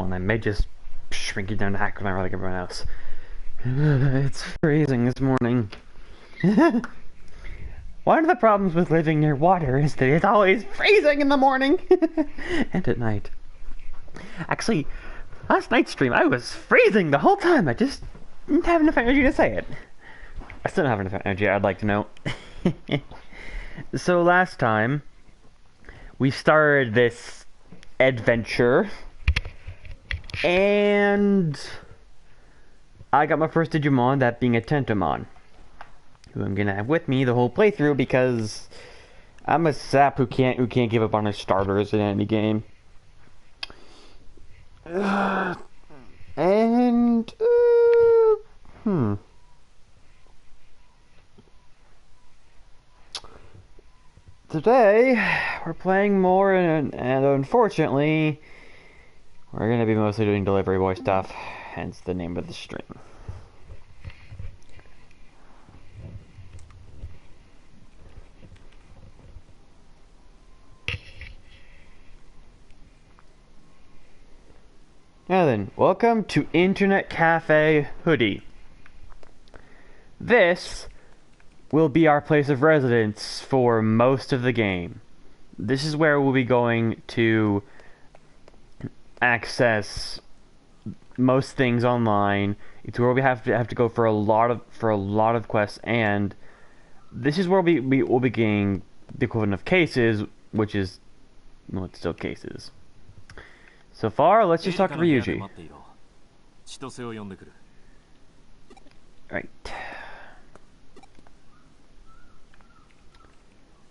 and I may just shrink it down to hack when I like everyone else. It's freezing this morning. One of the problems with living near water is that it's always freezing in the morning and at night. Actually, last night's stream I was freezing the whole time. I just didn't have enough energy to say it. I still don't have enough energy, I'd like to know. So last time we started this adventure and I got my first Digimon, that being a Tentomon, who I'm gonna have with me the whole playthrough because I'm a sap who can't give up on his starters in any game. Today we're playing more, and unfortunately we're gonna be mostly doing delivery boy stuff, hence the name of the stream. Now then, welcome to Internet Cafe Hoodie. This will be our place of residence for most of the game. This is where we'll be going to access most things online. It's where we have to go for a lot of quests, and this is where we will be getting the equivalent of cases, which is, well, it's still cases. So far, let's just talk to Ryuji. Right.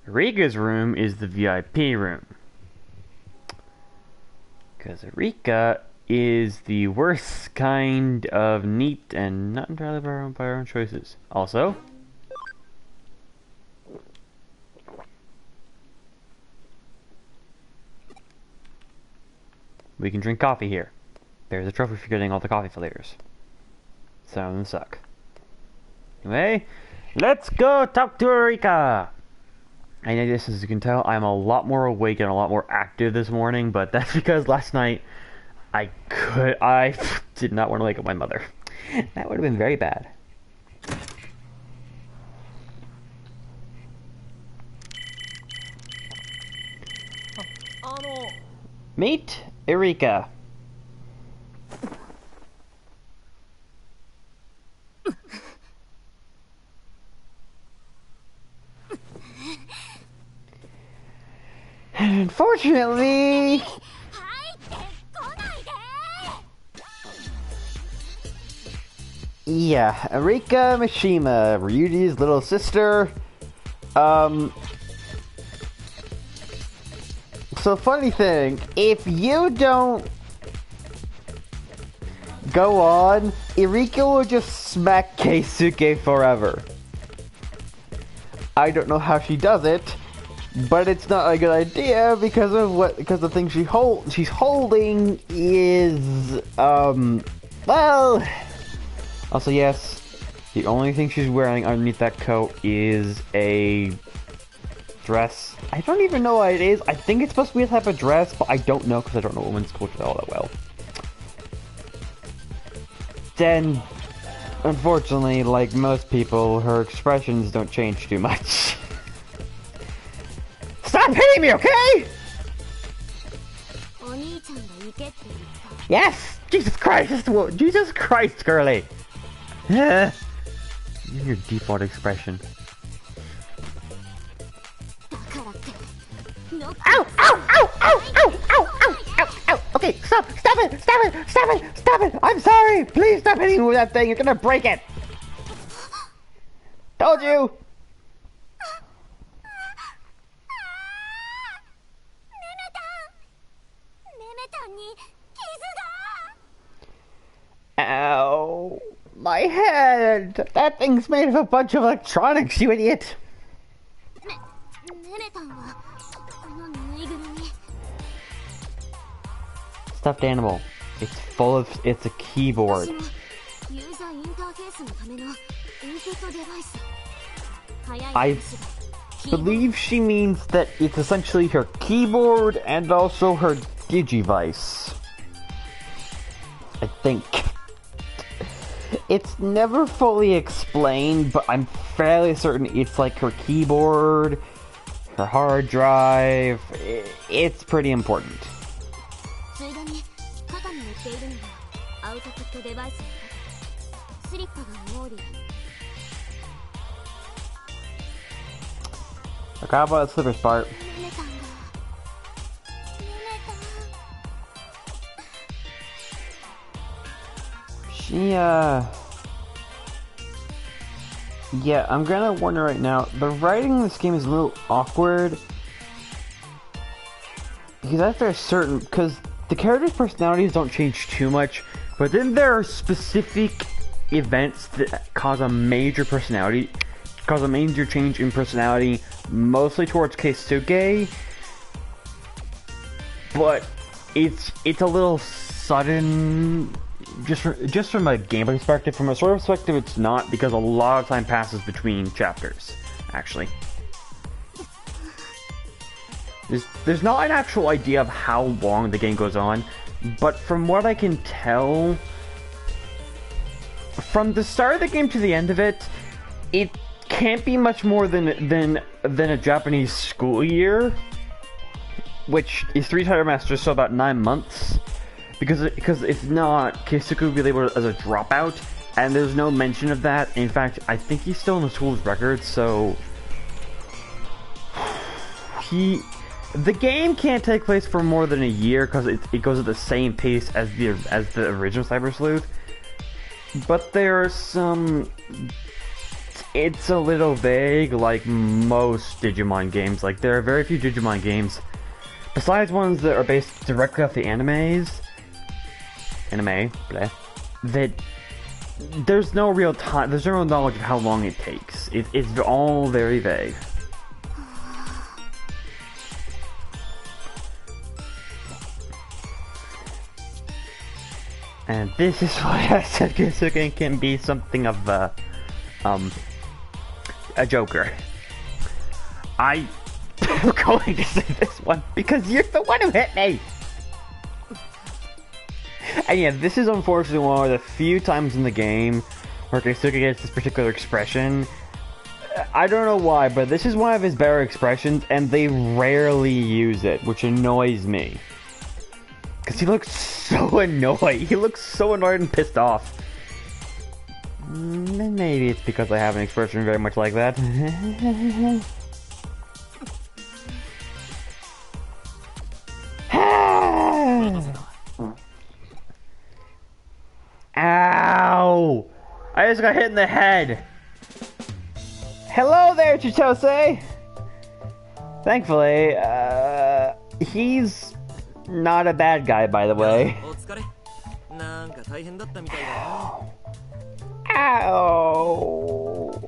Rika's room is the VIP room. Because Rika is the worst kind of neat and not entirely by our own choices. Also, we can drink coffee here. There's a trophy for getting all the coffee flavors. Some of them suck. Anyway, let's go talk to Rika! I know this, as you can tell, I'm a lot more awake and a lot more active this morning, but that's because last night I did not want to wake up my mother. That would have been very bad. Meet Erika. Unfortunately, yeah, Erika Mishima, Ryuji's little sister. So funny thing, if you don't go on, Erika will just smack Keisuke forever. I don't know how she does it, but it's not a good idea because the thing she's holding is well, also yes, the only thing she's wearing underneath that coat is a dress. I don't even know what it is. I think it's supposed to be a type of dress, but I don't know because I don't know women's culture all that well. Then, unfortunately, like most people, her expressions don't change too much. Stop hitting me, okay? Yes! Jesus Christ! Jesus Christ, girly! Yeah. Your default expression. Ow! Ow! Ow! Ow! Ow! Ow! Ow! Ow! Ow! Okay, stop! Stop it! Stop it! Stop it! Stop it! I'm sorry! Please stop hitting me with that thing! You're gonna break it! Told you! Ow! My head! That thing's made of a bunch of electronics, you idiot! Stuffed animal. It's a keyboard. I believe she means that it's essentially her keyboard and also her Digivice. I think. It's never fully explained, but I'm fairly certain it's like her keyboard, her hard drive. It's pretty important. Okay, how about the slippers part? Yeah, I'm gonna warn you right now, the writing in this game is a little awkward. Because after a certain, because the characters' personalities don't change too much, but then there are specific events that cause a major change in personality, mostly towards Keisuke. But it's a little sudden. Just from a gameplay perspective, from a story perspective, it's not, because a lot of time passes between chapters, actually. There's not an actual idea of how long the game goes on, but from what I can tell, from the start of the game to the end of it, it can't be much more than a Japanese school year, which is 3 trimesters, so about 9 months. Because if not, Keisuke will be labeled as a dropout, and there's no mention of that. In fact, I think he's still in the school's records, so the game can't take place for more than a year because it goes at the same pace as the original Cyber Sleuth. But there are some. It's a little vague, like most Digimon games. Like, there are very few Digimon games, besides ones that are based directly off the anime, that there's no real time, there's no real knowledge of how long it takes. It's all very vague. And this is why I said Keisuke can be something of a joker. I'm going to say this one because you're the one who hit me! And yeah, this is unfortunately one of the few times in the game where Keisuke gets this particular expression. I don't know why, but this is one of his better expressions, and they rarely use it, which annoys me. Because he looks so annoyed. He looks so annoyed and pissed off. Maybe it's because I have an expression very much like that. Ow! I just got hit in the head. Hello there, Chitose! Thankfully, he's not a bad guy, by the way. Ow!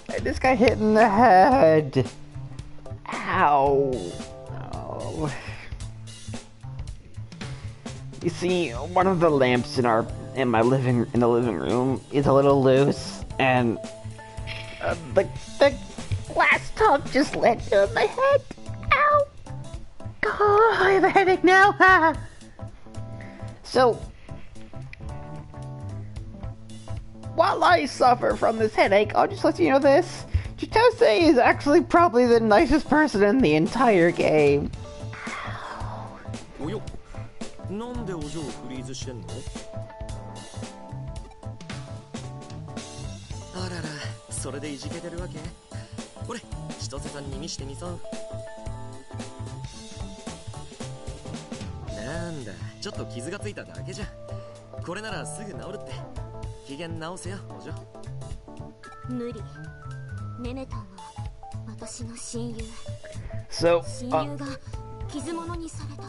I just got hit in the head. Ow! Oh. You see, one of the lamps in the living room is a little loose, and the glass top just landed on my head. Ow! Oh, I have a headache now. So, while I suffer from this headache, I'll just let you know this: Chitose is actually probably the nicest person in the entire game. Ow. なんでお嬢をフリーズしてんの？あらら、それでいじけてるわけ？これ、千歳さんに見してみそう。なんだ、ちょっと傷がついただけじゃ。これならすぐ治るって。機嫌直せよ、お嬢。無理。ネネタンは私の親友。So, 親友が傷物にされた。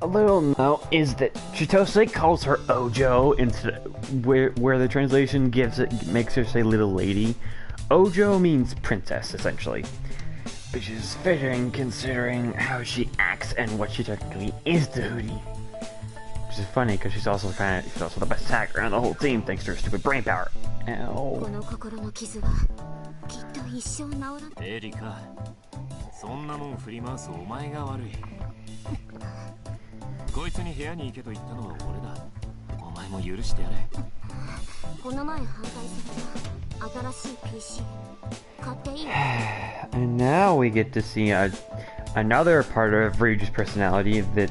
A little note is that Chitose calls her Ojo instead, where the translation makes her say little lady. Ojo means princess, essentially, which is fitting considering how she acts and what she technically is to Hootie. Which is funny because she's also the best hacker on the whole team thanks to her stupid brain power. Ow. こいつに部屋に行けと言ったのは俺だ。お前も許してやれ。この前販売された新しい PC 買っていい？ And now we get to see another part of Ryuji's personality that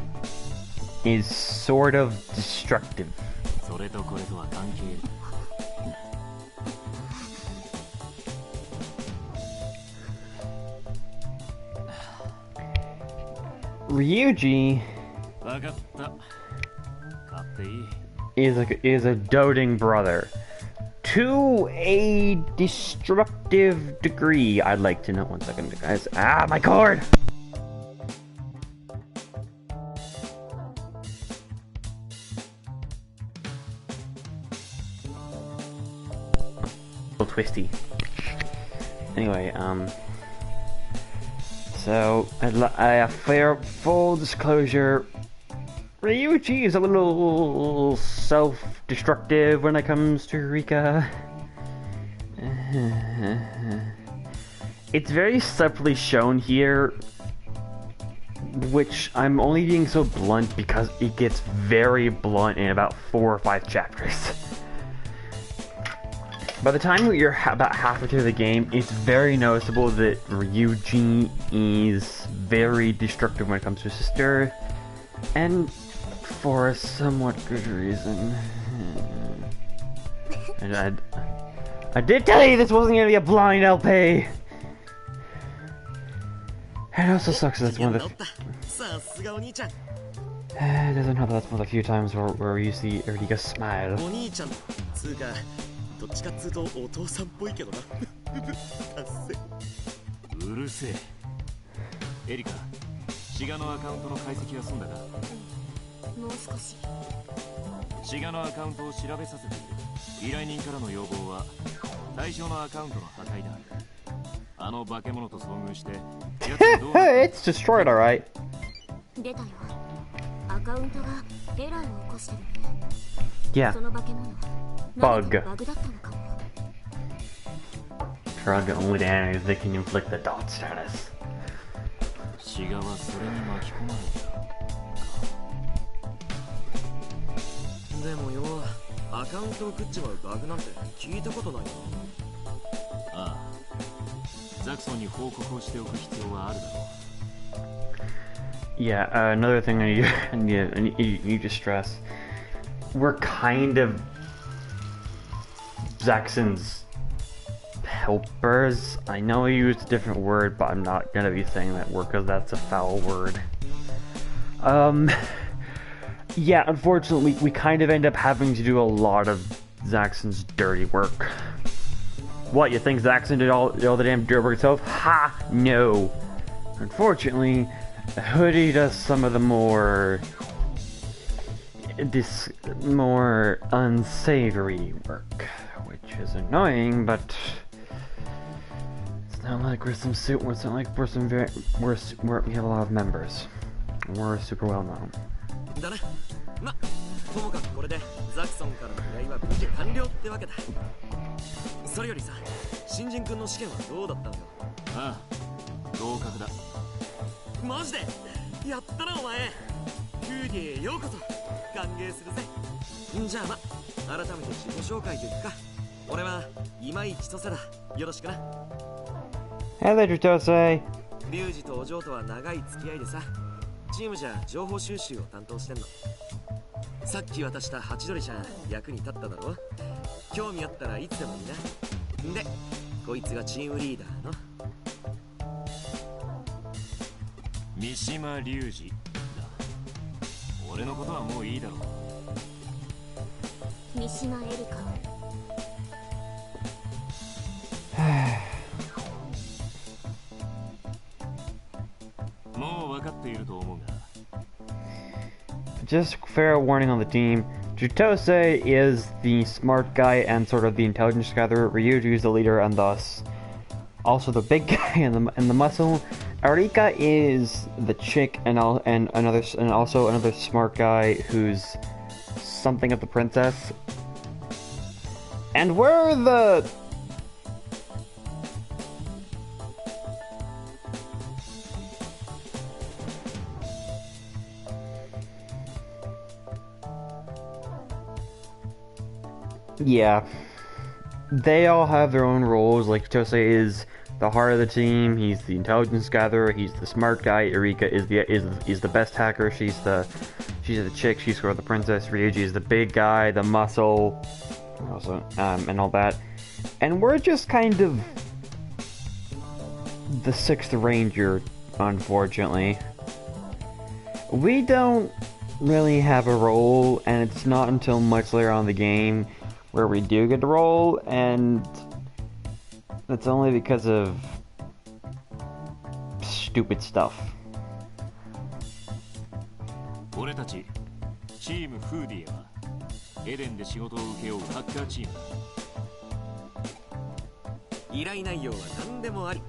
is sort of destructive. それとこれとは関係ない。Ryuji is a doting brother to a destructive degree. I'd like to know. 1 second, guys. Ah, my cord! A little twisty. Anyway, so, full disclosure, Ryuji is a little self-destructive when it comes to Rika. It's very subtly shown here, which I'm only being so blunt because it gets very blunt in about 4 or 5 chapters. By the time you're about halfway through the game, it's very noticeable that Ryuji is very destructive when it comes to his sister, and for a somewhat good reason. And I did tell you this wasn't gonna be a blind LP! It also sucks that that's one of the... It doesn't help that that's one of the few times where you see Erika smile. どっちかっつうとお父さんっぽいけどな。うるせえ。エリカ、シガのアカウントの解析は済んだか？もう少し。シガのアカウントを調べさせている。依頼人からの要望は対象のアカウントの破壊だ。あの化け物と遭遇して。It's destroyed, alright. 出たよ。アカウントがエラーを起こしてるね。Yeah. その化け物。Bug. Drug only to enemies that can inflict the dot status. シガはそれに巻き込まれた。でもよ、アカウントを食っちまうバグなんて聞いたことないな。ああ、ザクソンに報告をしておく必要はあるだろう。Yeah, another thing I need to stress. We're kind of Zaxxon's helpers. I know I used a different word, but I'm not gonna be saying that word because that's a foul word. Yeah, unfortunately, we kind of end up having to do a lot of Zaxxon's dirty work. What, you think Zaxxon did all the damn dirty work himself? Ha! No! Unfortunately, Hoodie does some of the more unsavory work, which is annoying, but it's not like we're some it's not like we have a lot of members. We're super well known. だな。ま、ともかくこれでザクソンからの依頼は無事完了ってわけだ。それよりさ、新人君の試験はどうだったのよ。ああ、合格だ。マジでやったなお前。フーディへようこそ。歓迎するぜ。じゃあ改めて自己紹介といくか。俺は今井千歳だ。よろしくな。Hey there, Chitose. リュウジとお嬢とは長い付き合いでさ、チームじゃ情報収集を担当してんの。さっき渡したハチドリちゃん役に立っただろ。興味あったらいつでもいいな。で、こいつがチームリーダーの三島隆二だ。俺のことはもういいだろう。三島エリカ。もう分かっていると思うが。Just fair warning on the team. Chitose is the smart guy and sort of the intelligence gatherer. Ryuji is the leader and thus also the big guy and the muscle. Arika is the chick and also another smart guy who's something of the princess. And we're the Yeah. They all have their own roles. Like, Chose is the heart of the team. He's the intelligence gatherer. He's the smart guy. Erika is the best hacker. She's the chick. She's sort of the princess. Ryuji is the big guy, the muscle, also, and all that. And we're just kind of the sixth ranger, unfortunately. We don't really have a role, and it's not until much later on in the game where we do get a role, and that's only because of stupid stuff. 俺たちチームフーディエはエデンで仕事を請け負うハッカーチーム。依頼内容は何でもあり、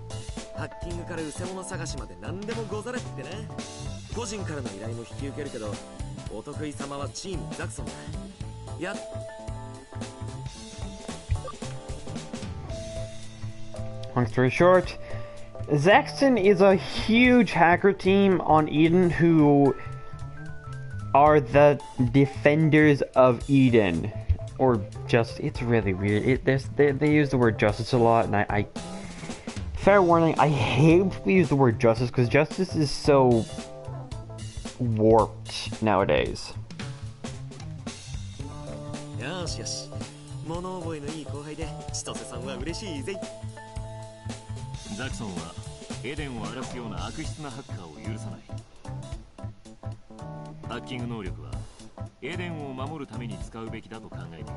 ハッキングから失せ物探しまで何でもござれってね。個人からの依頼も引き受けるけど、お得意様はチームザクソンだ。やっ Long story short, Zaxxon is a huge hacker team on Eden who are the defenders of Eden. Or just, it's really weird. They use the word justice a lot, and I fair warning, I hate when we use the word justice, because justice is so warped nowadays. よしよし、物覚えのいい後輩で千歳さんは嬉しいぜ。ザクソンはエデンを荒らすような悪質なハッカーを許さない。ハッキング能力はエデンを守るために使うべきだと考えている。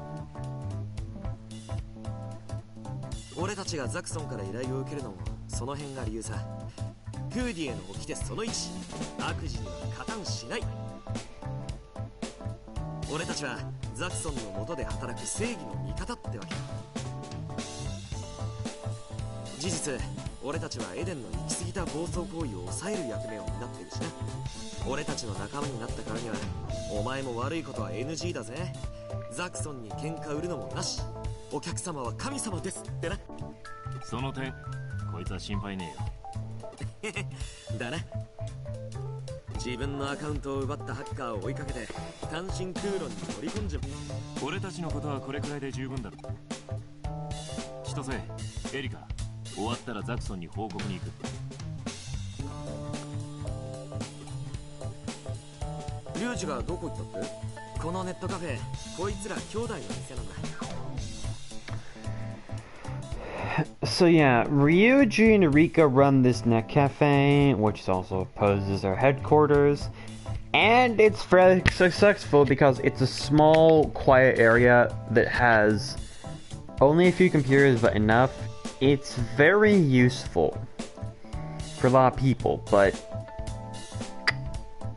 俺たちがザクソンから依頼を受けるのもその辺が理由さ。フーディエの掟その1、悪事には加担しない。俺たちはザクソンの下で働く正義の味方ってわけ。事実、俺たちはエデンの行き過ぎた暴走行為を抑える役目を担っているしな。俺たちの仲間になったからにはお前も悪いことは NG だぜ。ザクソンに喧嘩売るのもなし。お客様は神様ですってな。その点こいつは心配ねえよ。だな。自分のアカウントを奪ったハッカーを追いかけて単身空路に乗り込んじゃう。俺たちのことはこれくらいで十分だろ。千歳、エリカ、終わったらザクソンに報告に行く。リュウジがどこ行ったって？このネットカフェ、こいつら兄弟の店なんだ。So yeah, Ryuji and Rika run this net cafe, which also poses our headquarters, and it's fairly successful because it's a small, quiet area that has only a few computers, but enough. It's very useful for a lot of people, but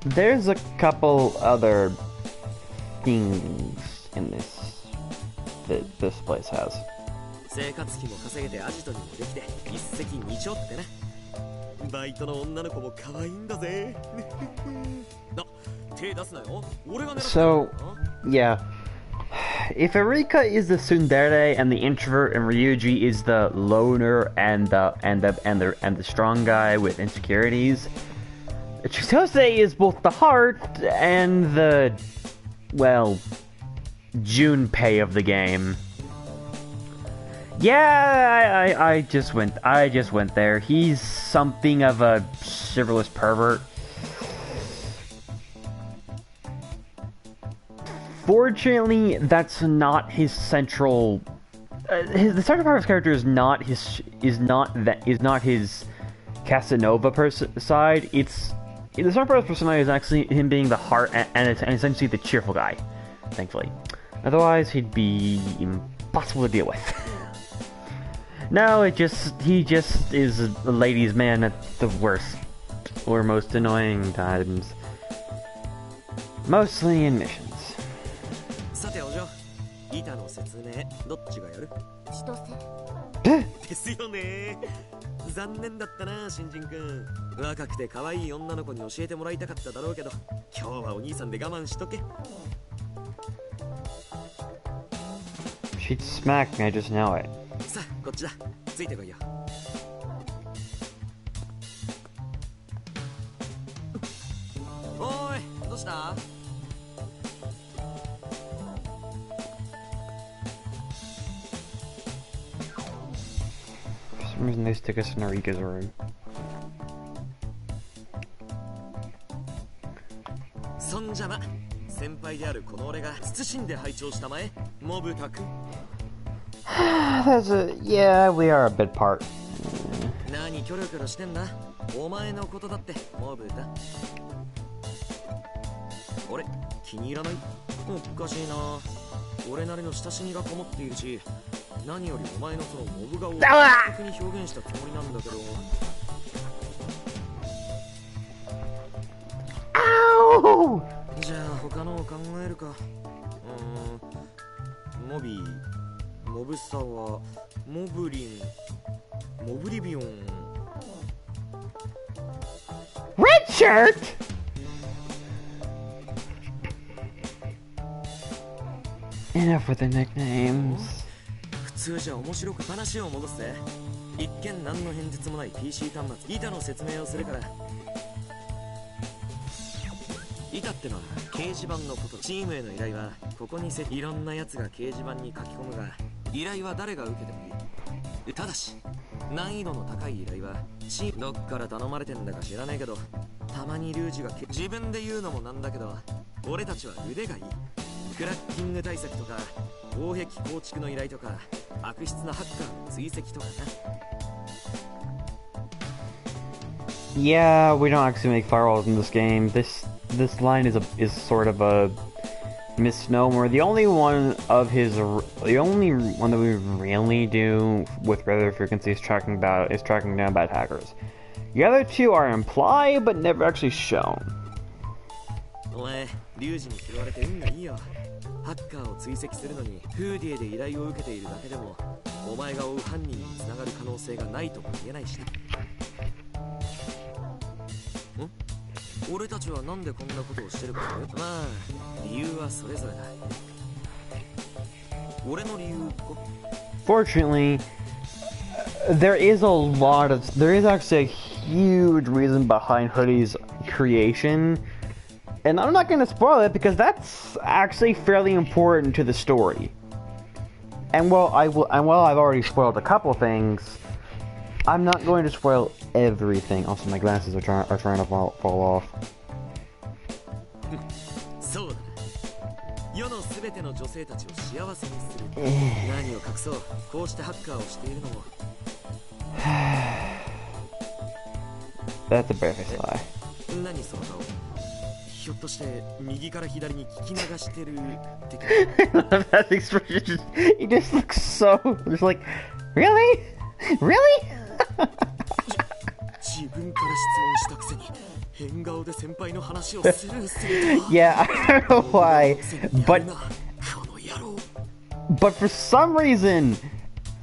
there's a couple other things in this that this place has. 生活費も稼げてアジトにもできて一石二鳥ってな。バイトの女の子も可愛いんだぜ。あ、手出すなよ。俺が狙ってる。So, yeah. If Erika is the tsundere and the introvert, and Ryuji is the loner and the strong guy with insecurities, Chitose is both the heart and the, well, Junpei of the game. Yeah, I just went there. He's something of a chivalrous pervert. Fortunately, that's not his central. The central part of his character is not his Casanova side. It's the central part of his personality is actually him being the heart and essentially the cheerful guy. Thankfully, otherwise he'd be impossible to deal with. No, he just is a ladies' man at the worst or most annoying times. Mostly in missions. さてお嬢、板の説明どっちがやる？千歳。ですよね。残念だったな、新人くん。若くて可愛い女の子に教えてもらいたかっただろうけど、今日はお兄さんで我慢しとけ。She'd smack me, I just know it. さあ、こっちだ。ついてこいよ。おーい、どうした？ some reason they stick us in Narika's room. そんじゃま、先輩であるこの俺が謹んで拝聴したまえ、モブタ君。Yeah, we are a bit part. 何キョロキョロしてんだ。お前のことだってモブだ。俺気に入らない？おかしいな。俺なりの親しみがこもっているし、何よりお前のそのモブ顔を的に表現したつもりなんだけど。じゃあ他のを考えるか。モビー、モブサワ、モブリン、モブリビオン。Red shirt? Enough with the nicknames. 普通じゃ面白く話を戻すぜ。一見何の変哲もない PC 端末、板の説明をするから。板ってのは掲示板のこと。チームへの依頼はここにいろんなやつが掲示板に書き込むが、依頼は誰が受けてもいい。ただし難易度の高い依頼はチームどっから頼まれてんだか知らねえけど、たまにリュウジが自分で言うのもなんだけど、俺たちは腕がいい。クラッキング対策とか防壁構築の依頼とか悪質なハッカーの追跡とかな。Yeah, we don't actually make firewalls in this game. This line is sort of a misnomer. The only one that we really do with regular frequency is tracking down bad hackers. The other two are implied but never actually shown. お前、リュウジに拾われて運がいいよ。ハッカーを追跡するのにフーディエで依頼を受けているだけでも、お前が追う犯人に繋がる可能性がないとも言えないしな。俺たちはなんでこんなことをしてるかね。まあ理由はそれぞれだ。俺の理由か。Fortunately, there is actually a huge reason behind Hoodie's creation, and I'm not going to spoil it because that's actually fairly important to the story. And while I've already spoiled a couple things, I'm not going to spoil everything. Also, my glasses are trying to fall off. そうだ。世のすべての女性たちを幸せにする。何を隠そう、こうしてハッカーをしているのも。That's a barefaced lie. 何その顔。ひょっとして右から左に聞き流してる的な。That expression, he just looks so just like, really? Really? 自分から質問したくせに変顔で先輩の話をスルーする。Yeah, I don't know why, but for some reason,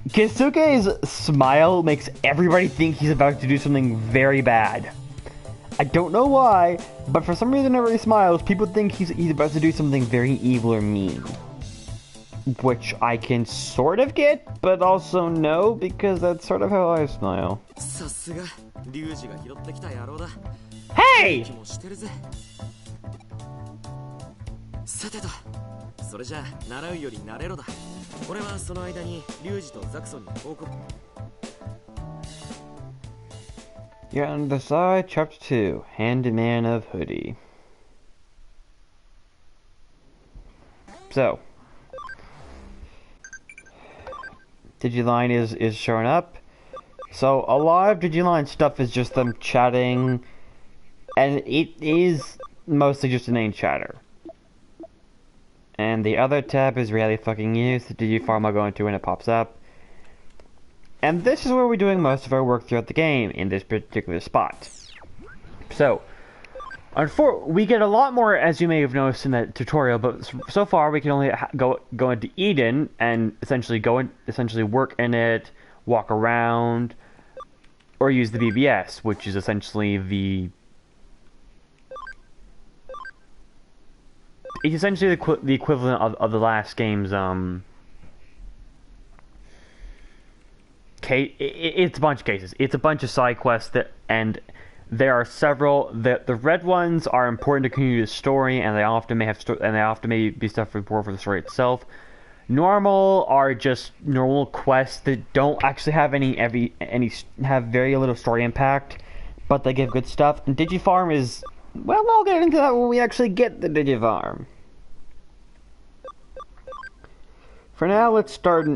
Kisuke's smile makes everybody think he's about to do something very bad. I don't know why, but for some reason whenever he smiles, people think he's about to do something very evil or mean. Which I can sort of get, but also no, because that's sort of how I smile. Hey! さてと、それじゃあ習うより慣れろだ。俺はその間にリュウジとザクソンに報告。You're on the side, chapter 2, Handyman of Hoodie. So, Digiline is showing up. So a lot of Digiline stuff is just them chatting, and it is mostly just inane chatter. And the other tab is really fucking used. The Digifarm I'll go into when it pops up. And this is where we're doing most of our work throughout the game, in this particular spot. So, we get a lot more, as you may have noticed in that tutorial, but so far we can only go into Eden and essentially work in it, walk around, or use the BBS, which is essentially the equivalent of the last game's it's a bunch of cases. It's a bunch of side quests and there are several. The red ones are important to continue the story, and they often may be stuff for the story itself. Normal are just normal quests that don't actually have any have very little story impact, but they give good stuff. And Digifarm is, well, I'll get into that when we actually get the Digifarm. For now, let's start.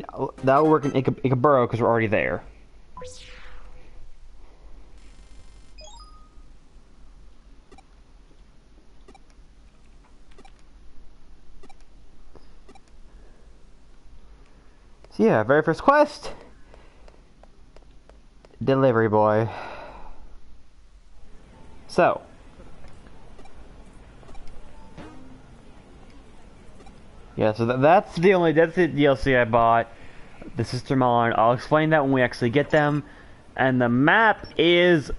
That'll work in Ikeburo because we're already there. So yeah, very first quest. Delivery boy. So. Yeah, so that's the DLC I bought. The Sistermon. I'll explain that when we actually get them. And the map is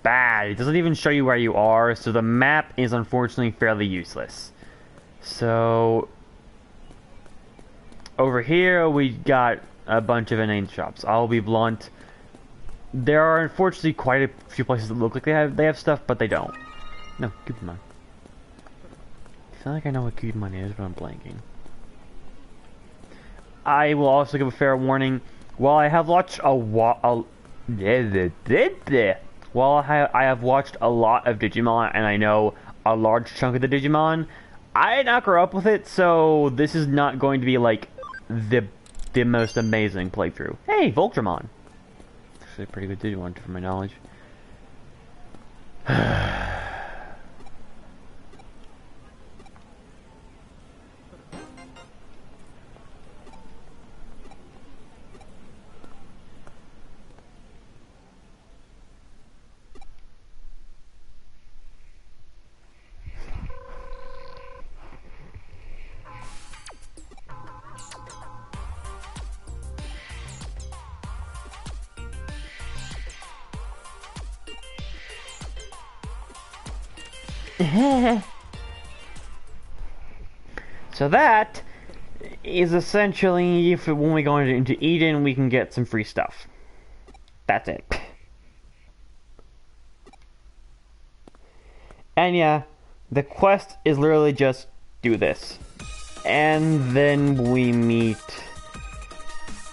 bad. It doesn't even show you where you are, so the map is unfortunately fairly useless. So over here we got a bunch of inane shops. I'll be blunt. There are unfortunately quite a few places that look like they have stuff, but they don't. No, Digimon. I feel like I know what Digimon is, but I'm blanking. I will also give a fair warning. While I have watched I have watched a lot of Digimon, and I know a large chunk of the Digimon, I did not grow up with it, so this is not going to be like the most amazing playthrough. Hey, Voltramon. Actually a pretty good Digimon from my knowledge. So that is essentially if when we go into Eden, we can get some free stuff. That's it. And yeah, the quest is literally just do this. And then we meet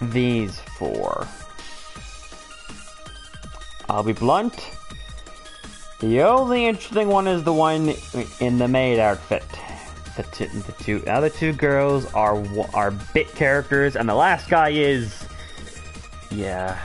these four. I'll be blunt. The only interesting one is the one in the maid outfit. The other two girls are bit characters, and the last guy is, yeah.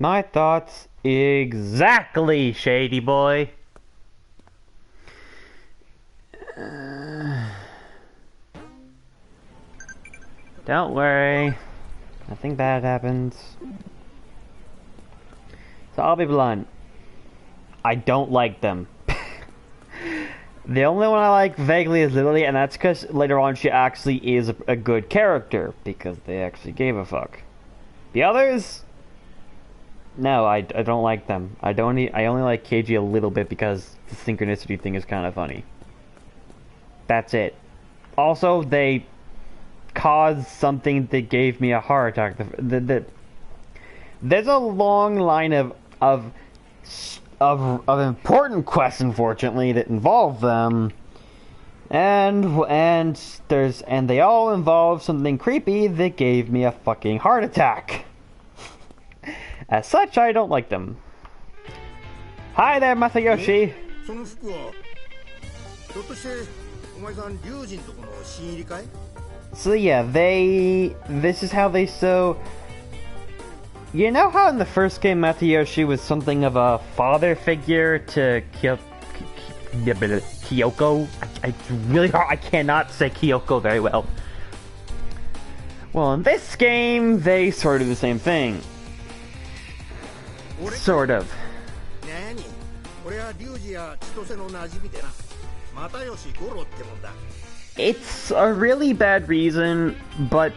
My thoughts exactly, Shady Boy. Don't worry. Nothing bad happens. So I'll be blunt. I don't like them. The only one I like vaguely is Lily, and that's because later on she actually is a good character, because they actually gave a fuck. The others? No, I don't like them. I only like KG a little bit because the synchronicity thing is kind of funny. That's it. Also, they caused something that gave me a heart attack. There's a long line of important quests, unfortunately, that involve them, and they all involve something creepy that gave me a fucking heart attack. As such, I don't like them. Hi there, Masayoshi. So yeah, this is how they sew. You know how in the first game Masayoshi was something of a father figure to Kyoko? I cannot say Kyoko very well. Well, in this game, they sort of do the same thing. Sort of. It's a really bad reason, but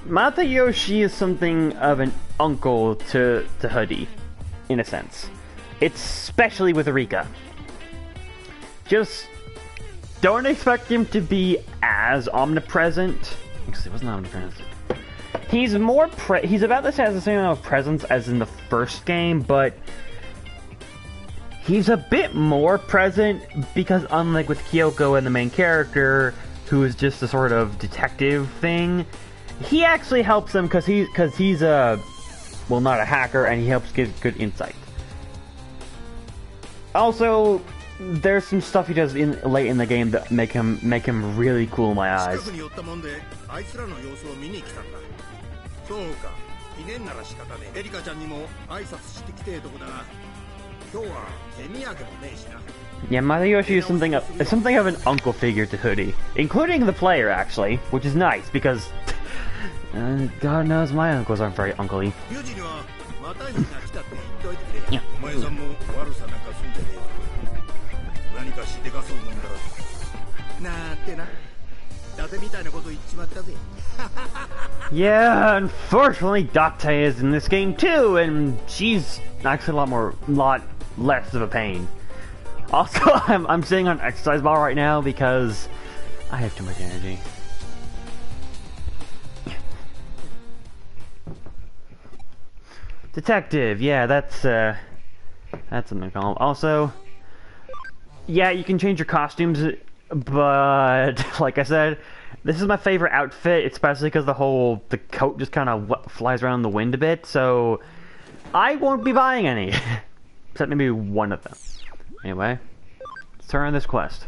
Masayoshi is something of an uncle to Hoodie, in a sense. It's especially with Rika. Just don't expect him to be as omnipresent. Because he wasn't omnipresent. He's about the same amount of presence as in the first game, but he's a bit more present because unlike with Kyoko and the main character, who is just a sort of detective thing, he actually helps them because he's not a hacker, and he helps give good insight. Also, there's some stuff he does late in the game that make him really cool in my eyes. Yeah, Masayoshi is something of an uncle figure to Hoodie, including the player actually, which is nice because God knows my uncles aren't very uncle-y. Yeah. Yeah, unfortunately Date is in this game too, and she's actually a lot less of a pain. Also, I'm sitting on an exercise ball right now because I have too much energy. Detective, yeah, that's something to call him. Also, yeah, you can change your costumes, but like I said, this is my favorite outfit, especially because the coat just kind of flies around in the wind a bit, so I won't be buying any. Except maybe one of them. Anyway, let's turn on this quest.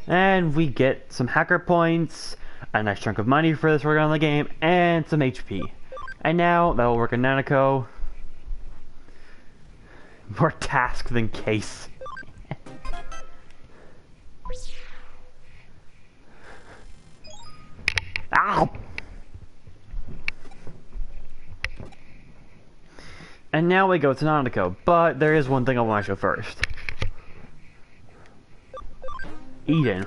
And we get some hacker points, a nice chunk of money for this work on the game, and some HP. And now, that will work in Nanako. More task than case. Ow! And now we go to Nanako, but there is one thing I want to show first. Eden.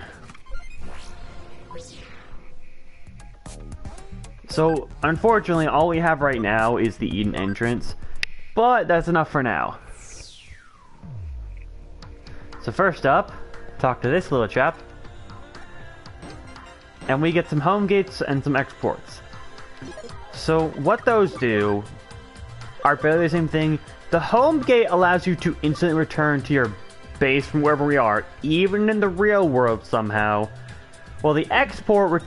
So, unfortunately, all we have right now is the Eden entrance, but that's enough for now. So first up, talk to this little chap, and we get some home gates and some exports. So what those do are barely the same thing. The home gate allows you to instantly return to your base from wherever we are, even in the real world somehow. Well, the export would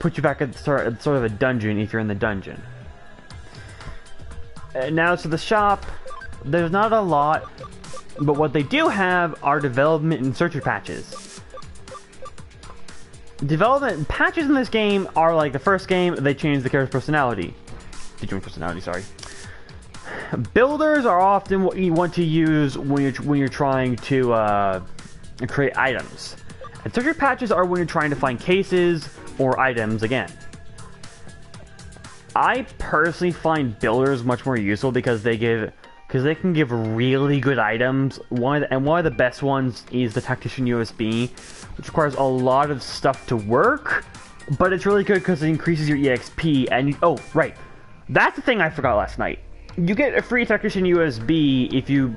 put you back at sort of a dungeon if you're in the dungeon. Now, to the shop, there's not a lot, but what they do have are development and searcher patches. Development patches in this game are like the first game, they changed the character's personality. Digimon personality, sorry. Builders are often what you want to use when you're trying to create items. And treasure patches are when you're trying to find cases or items again. I personally find builders much more useful because they can give really good items. One of the best ones is the Tactician USB, which requires a lot of stuff to work, but it's really good because it increases your EXP. And oh right, that's the thing I forgot last night. You get a free Tactician USB if you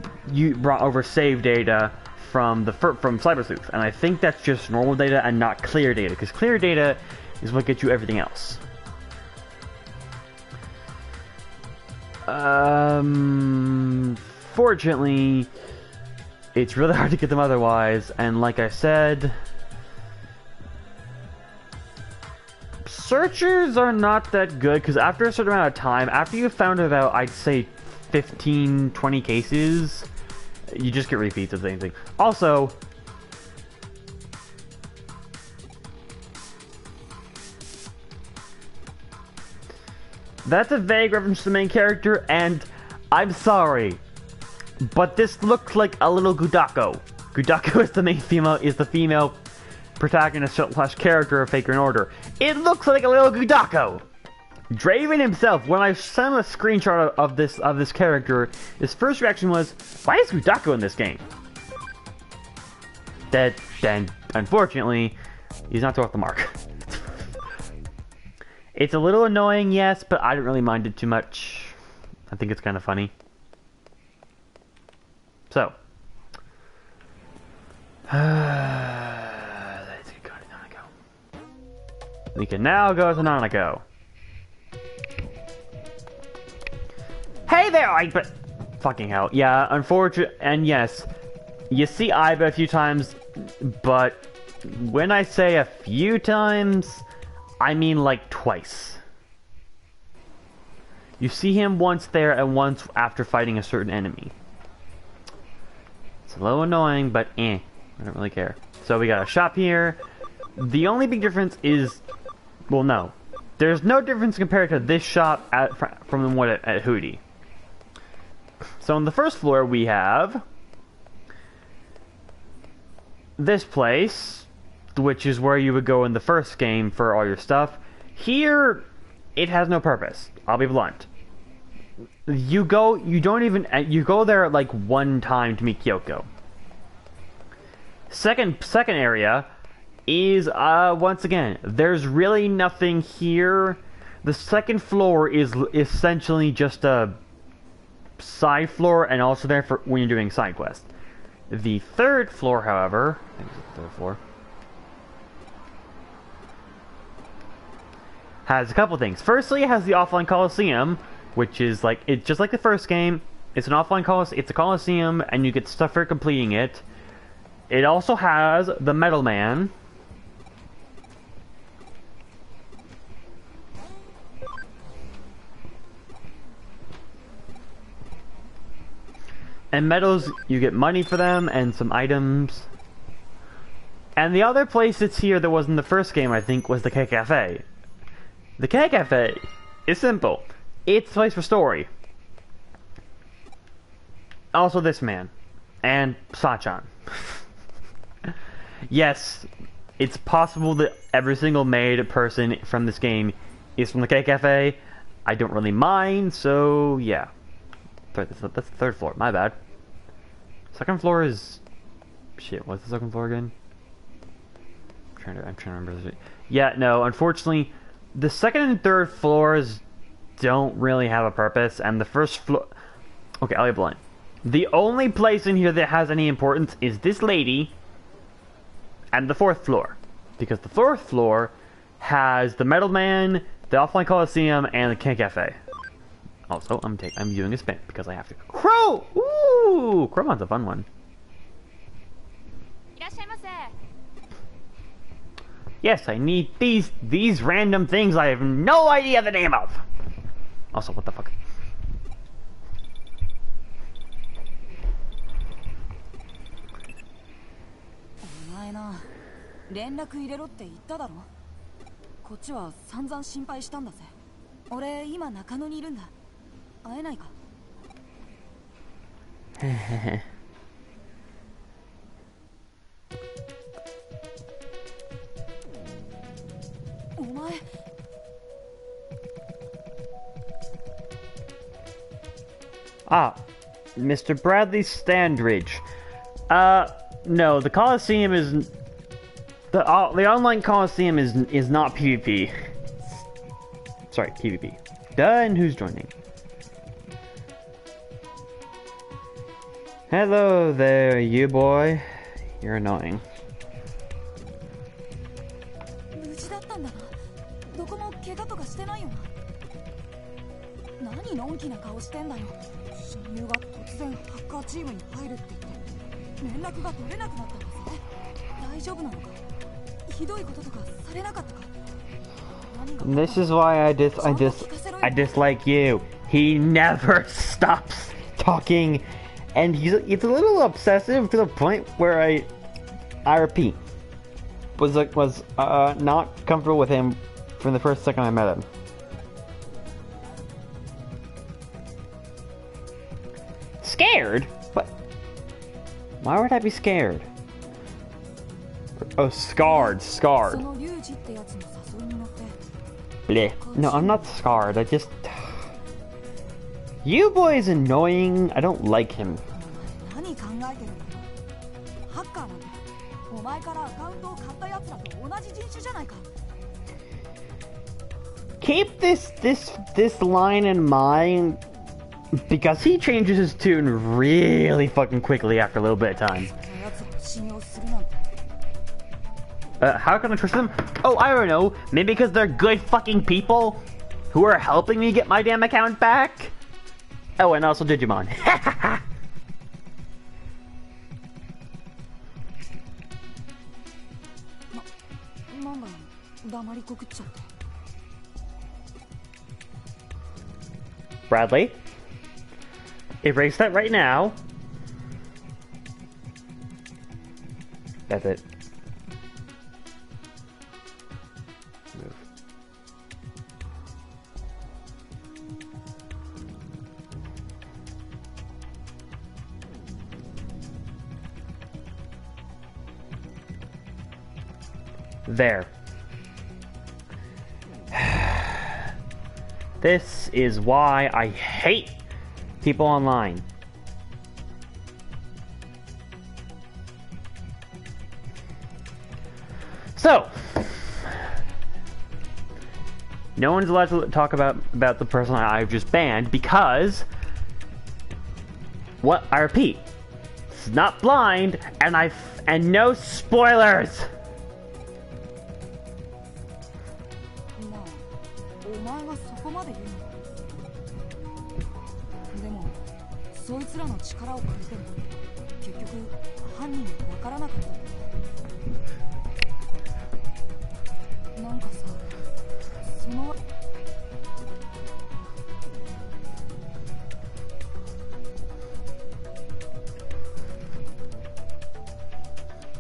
brought over save data from Cyber Sleuth, and I think that's just normal data and not clear data, because clear data is what gets you everything else. Fortunately, it's really hard to get them otherwise, and like I said, searchers are not that good, because after a certain amount of time, after you've found about, I'd say, 15, 20 cases, you just get repeats of the same thing. Also, that's a vague reference to the main character, and I'm sorry, but this looks like a little Gudako. Gudako is the female protagonist / character of Faker in Order. It looks like a little Gudako. Draven himself, when I sent him a screenshot of this character, his first reaction was, "Why is Gudako in this game?" Then, unfortunately, he's not off the mark. It's a little annoying, yes, but I don't really mind it too much. I think it's kind of funny. So, let's go to Nanako. We can now go to Nanako. Hey there, Aiba! Fucking hell. Yeah, unfortunate, and yes, you see Aiba a few times, but when I say a few times, I mean like twice. You see him once there and once after fighting a certain enemy. It's a little annoying, but I don't really care. So we got a shop here. The only big difference is, well, no. There's no difference compared to this shop from the one at Hootie. So on the first floor we have this place, which is where you would go in the first game for all your stuff. Here, it has no purpose. I'll be blunt. You go there like one time to meet Kyoko. Second area is once again, there's really nothing here. The second floor is essentially just a side floor, and also there for when you're doing side quests. The third floor, however, I think it's the third floor, has a couple things. Firstly, it has the offline Coliseum, which is like, it's just like the first game. It's an offline it's a Coliseum, and you get stuff for completing it. It also has the Metal Man. And medals, you get money for them and some items. And the other place that's here that was in the first game, I think, was the K Cafe. The K Cafe is simple. It's a place for story. Also this man. And Sachan. Yes, it's possible that every single maid person from this game is from the K Cafe. I don't really mind, so yeah. That's the third floor, my bad. Second floor is... Shit, what's the second floor again? I'm trying to remember. Yeah, no, unfortunately, the second and third floors don't really have a purpose, and the first floor... Okay, I'll be blunt. The only place in here that has any importance is this lady and the fourth floor. Because the fourth floor has the Metal Man, the Offline Coliseum, and the Ken Cafe. Also, I'm doing a spin because I have to. Crow! Ooh! Cromon's a fun one. Yes, I need these random things I have no idea the name of. Also, what the fuck? 連絡入れろって言っただろ。こっちは散々心配したんだぜ。俺今中野にいるんだ。会えないか？お前。Ah, Mr. Bradley Standridge. No, the Coliseum is the online Coliseum is not PvP. Sorry, PvP. Duh, and who's joining? Hello there, you boy. You're annoying. 無事だったんだな。どこも怪我とかしてないよな。何のんきな顔してんだよ。親友が突然ハッカーチームに入るって言って連絡が取れなくなったんだぜ。大丈夫なのか？ひどいこととかされなかったか？ This is why I dislike you. He never stops talking, and he's a little obsessive to the point where I repeat, was not comfortable with him from the first second I met him. Scared? What? Why would I be scared? Oh, scarred. Bleh. No, I'm not scarred. I just... You boy is annoying. I don't like him. Keep this line in mind, because he changes his tune really fucking quickly after a little bit of time. How can I trust them? Oh, I don't know. Maybe because they're good fucking people who are helping me get my damn account back? Oh, and also Digimon. Bradley? Erase that right now. That's it. Move. There. This is why I hate people online. So, no one's allowed to talk about the person I've just banned because, what? I repeat, it's not blind, and no spoilers.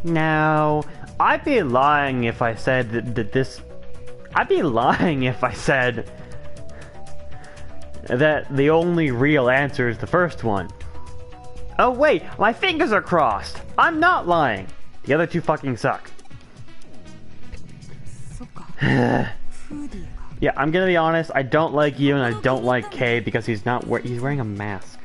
Now, I'd be lying if I said that this... I'd be lying if I said that the only real answer is the first one. Oh wait, my fingers are crossed! I'm not lying! The other two fucking suck. Yeah, I'm gonna be honest, I don't like you and I don't like Kay because he's wearing a mask.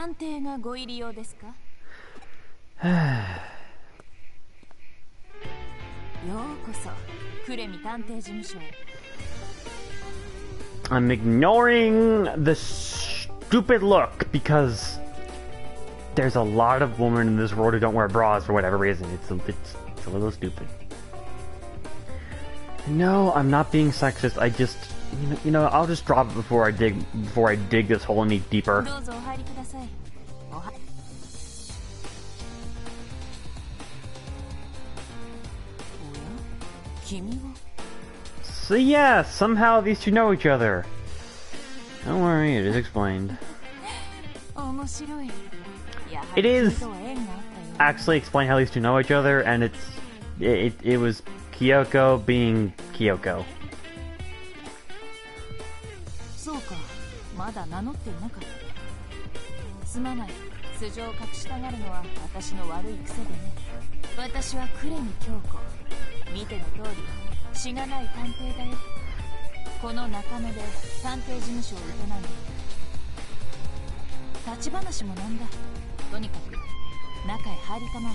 探偵がご入り用ですか？ようこそクレミ探偵事務所へ。 I'm ignoring the stupid look because there's a lot of women in this world who don't wear bras for whatever reason. It's a little stupid. No, I'm not being sexist. I just, you know, I'll just drop it before I dig this hole any deeper. So yeah, somehow these two know each other. Don't worry, it is explained. It is actually explained how these two know each other, and it was Kyoko being Kyoko. そうか、まだ名乗っていなかった。すまない、素性を隠したがるのは私の悪い癖でね。私はクレミ京子。見ての通り、しがない探偵だよ。この中野で探偵事務所を営んでいる。立ち話もなんだ。とにかく中へ入りたまえ。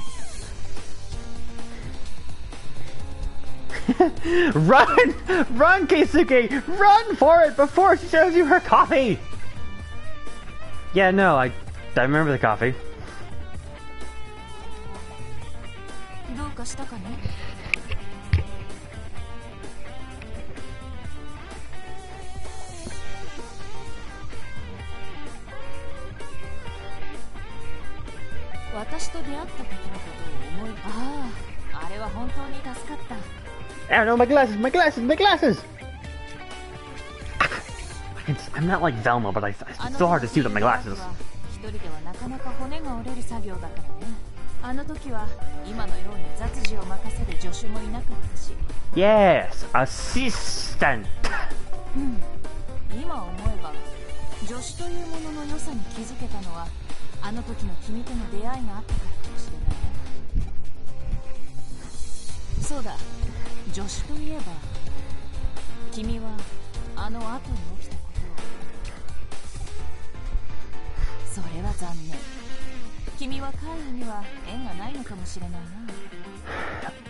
Run! Run, Keisuke! Run for it before she shows you her coffee! Yeah, no, I remember the coffee. どうかしたかね。私と出会った時のことを思い、ああ、あれは本当に助かった。Oh no, my glasses, my glasses, my glasses! I'm not like Velma, but it's so hard to see without my glasses. 一人ではなかなか骨が折れる作業だからね。あの時は今のように雑事を任せる助手もいなかったし。Yes, assistant. うん。今思えば助手というものの良さに気づけたのはあの時の君との出会いがあったからかもしれないね。そうだ。助手といえば君はあの後に起きたことを。それは残念。君は会議には縁がないのかもしれない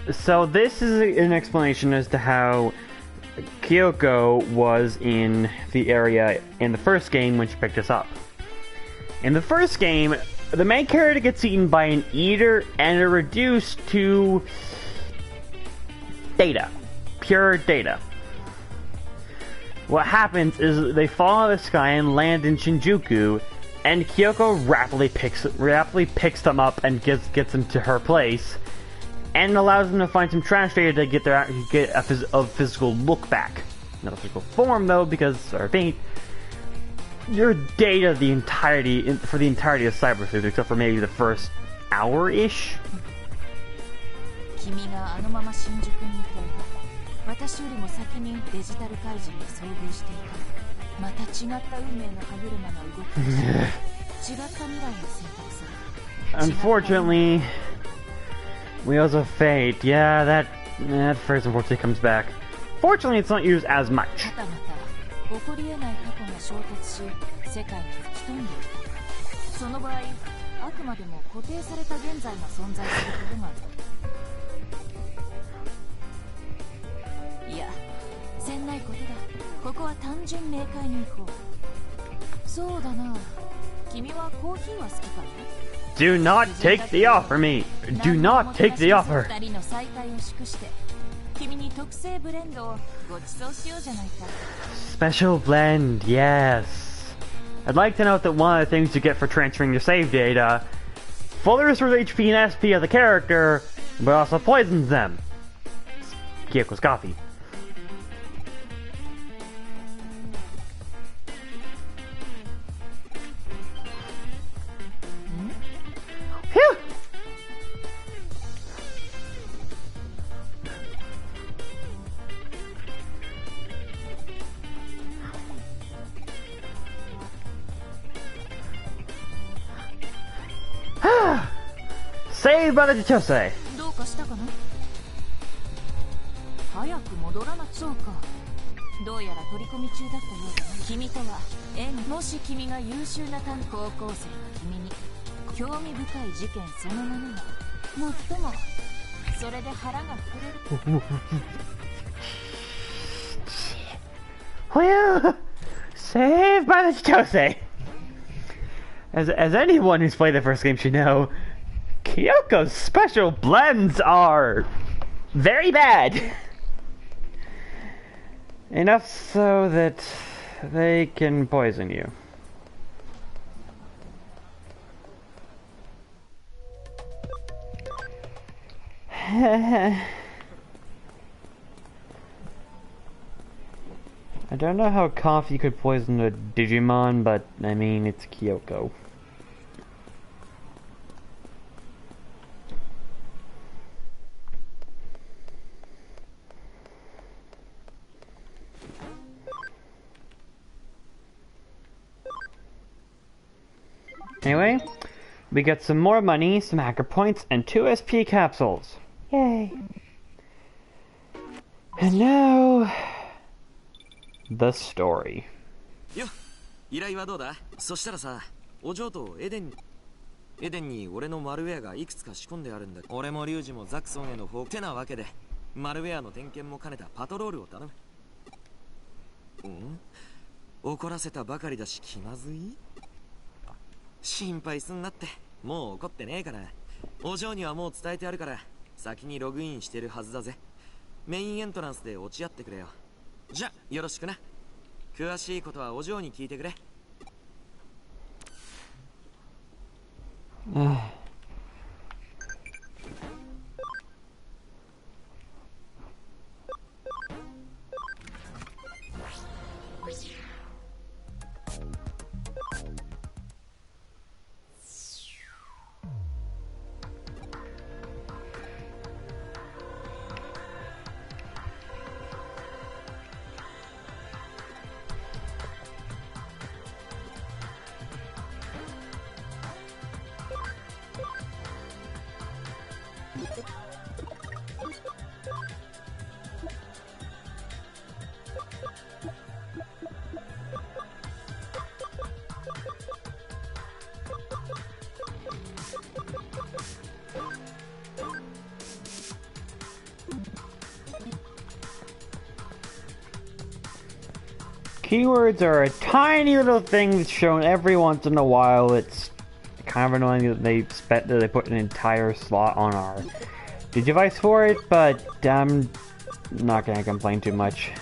な。 So this is an explanation as to how Kyoko was in the area in the first game when she picked us up. In the first game, the main character gets eaten by an eater and are reduced to data. Pure data. What happens is they fall out of the sky and land in Shinjuku, and Kyoko rapidly picks them up and gets them to her place, and allows them to find some trash data to get a physical look back. Not a physical form though, because your data for the entirety of Cyber Sleuth, except for maybe the first hour-ish. 君があのまま新宿にいて、私よりも先にデジタル怪人に遭遇していた。また違った運命の歯車が動く。違った未来を選択する。Unfortunately, Wheels of Fate. Yeah, that phrase unfortunately comes back. Fortunately, it's not used as much. またまた起こり得ない過去が衝突し、世界が吹き飛んでいた。その場合、あくまでも固定された現在が存在することがある。いや、せんないことだ。ここは単純明快に行こう。そうだな。君はコーヒーは好きかね？ Do not take the offer, me. Do not take the offer. 二人の再会を祝して、君に特製ブレンドをご馳走しようじゃないか。 Special blend, yes. I'd like to note that one of the things you get for transferring your save data fully restores HP and SP of the character, but also poisons them. It's Kyoko's coffee. Phew! Saved by the Chitose. どうかしたかな？早く戻らなくそうか。どうやら取り込み中だったようだな。君とは縁。もし君が優秀な高校生の君に興味深い事件そのものがもっともそれで腹が膨れる。Well, saved by the Chitose. As anyone who's played the first game should know, Kyoko's special blends are very bad. Enough so that they can poison you. I don't know how coffee could poison a Digimon, but I mean, it's Kyoko. Anyway, we got some more money, some hacker points, and 2 SP capsules. Yay! And now, the story. よ、依頼はどうだ？そしたらさ、お嬢とエデンに俺のマルウェアがいくつか仕込んであるんだ。俺もリュウジもザクソンへの報告ってなわけで、マルウェアの点検も兼ねたパトロールを頼む。怒らせたばかりだし気まずい？心配すんなって、もう怒ってねえから。お嬢にはもう伝えてあるから、先にログインしてるはずだぜ。メインエントランスで落ち合ってくれよ。じゃ、よろしくな。詳しいことはお嬢に聞いてくれ。Keywords are a tiny little thing that's shown every once in a while. It's kind of annoying that they put an entire slot on our Digivice for it, but I'm not gonna complain too much.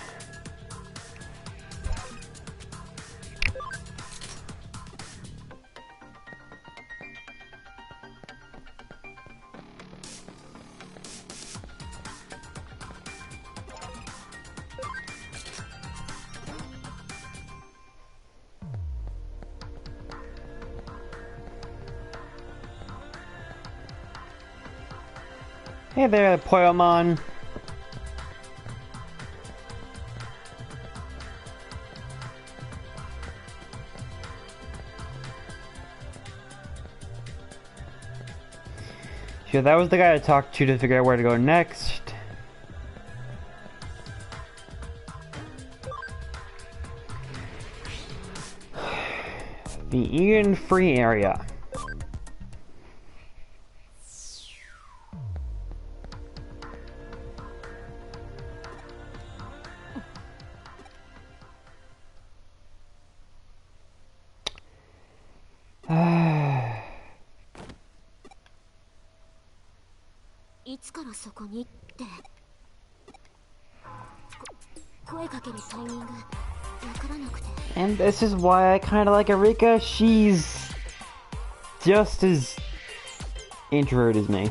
Hey there, Poyomon. So that was the guy I talked to figure out where to go next. The Eden Free area. And this is why I kind of like Erika. She's just as introverted as me.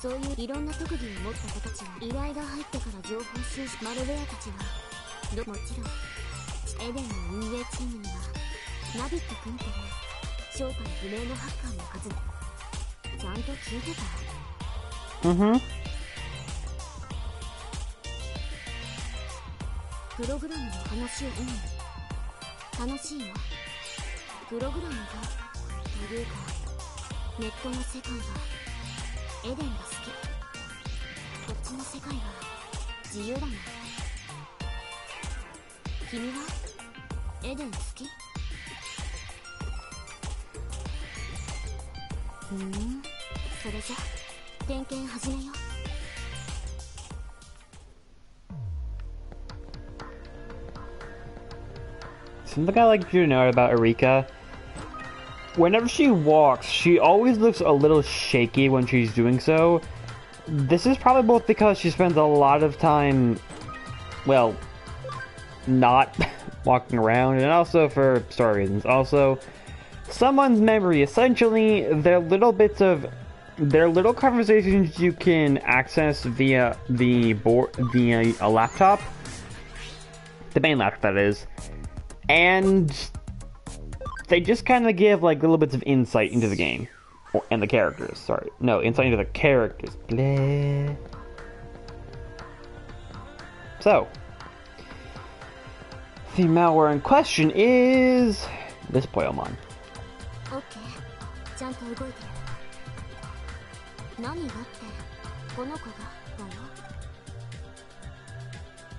そういういろんな特技を持った子たちは依頼が入ってから情報収集。マルウェアたちはもちろんエデンの運営チームにはナビット君という正体不明のハッカーの数ちゃんと聞いてた？プログラムの話を楽しいよ。プログラムがというかネットの世界はエデンが好き。こっちの世界は自由だな。君はエデン好き？それじゃ点検始めよう。Something I like you to know about Erika. Whenever she walks, she always looks a little shaky when she's doing so. This is probably both because she spends a lot of time, well, not walking around, and also for story reasons. Also, someone's memory, essentially, they're little conversations you can access via the board, via a laptop. The main laptop, that is. And they just kind of give like little bits of insight into the game and the characters. Sorry, no, insight into the characters. Blah. So, the malware in question is this Poyomon. Okay, ちゃんと動いてる。何がってこの子がだよ。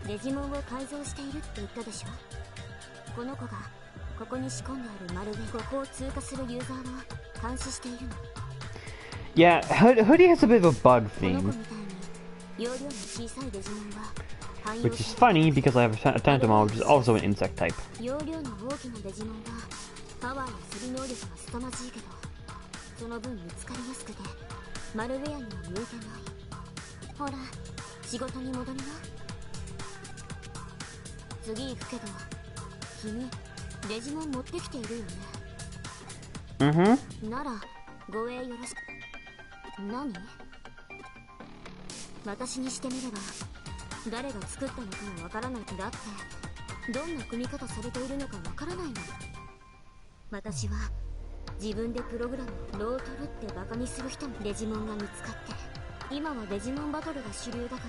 デジモンを改造しているって言ったでしょ。この子がここに仕込んである丸でここを通過するユーザーは監視しているの。Yeah, Hoodie has a bit of a bug この theme, 子みたいに容量の小さいデジモンは汎用 which is funny because I have a Tantamon, which is also an insect type. 容量の大きなデジモンはパワーや処理能力が凄まじいけど、その分見つかりやすくてマルウェアには向いてない。ほら、仕事に戻りな。次行くけど、君デジモン持ってきているよね。なら護衛よろしく。何？私にしてみれば誰が作ったのかもわからない。だってどんな組み方されているのかわからないの。私は自分でプログラムをロートルってバカにする人もデジモンが見つかって、今はデジモンバトルが主流だか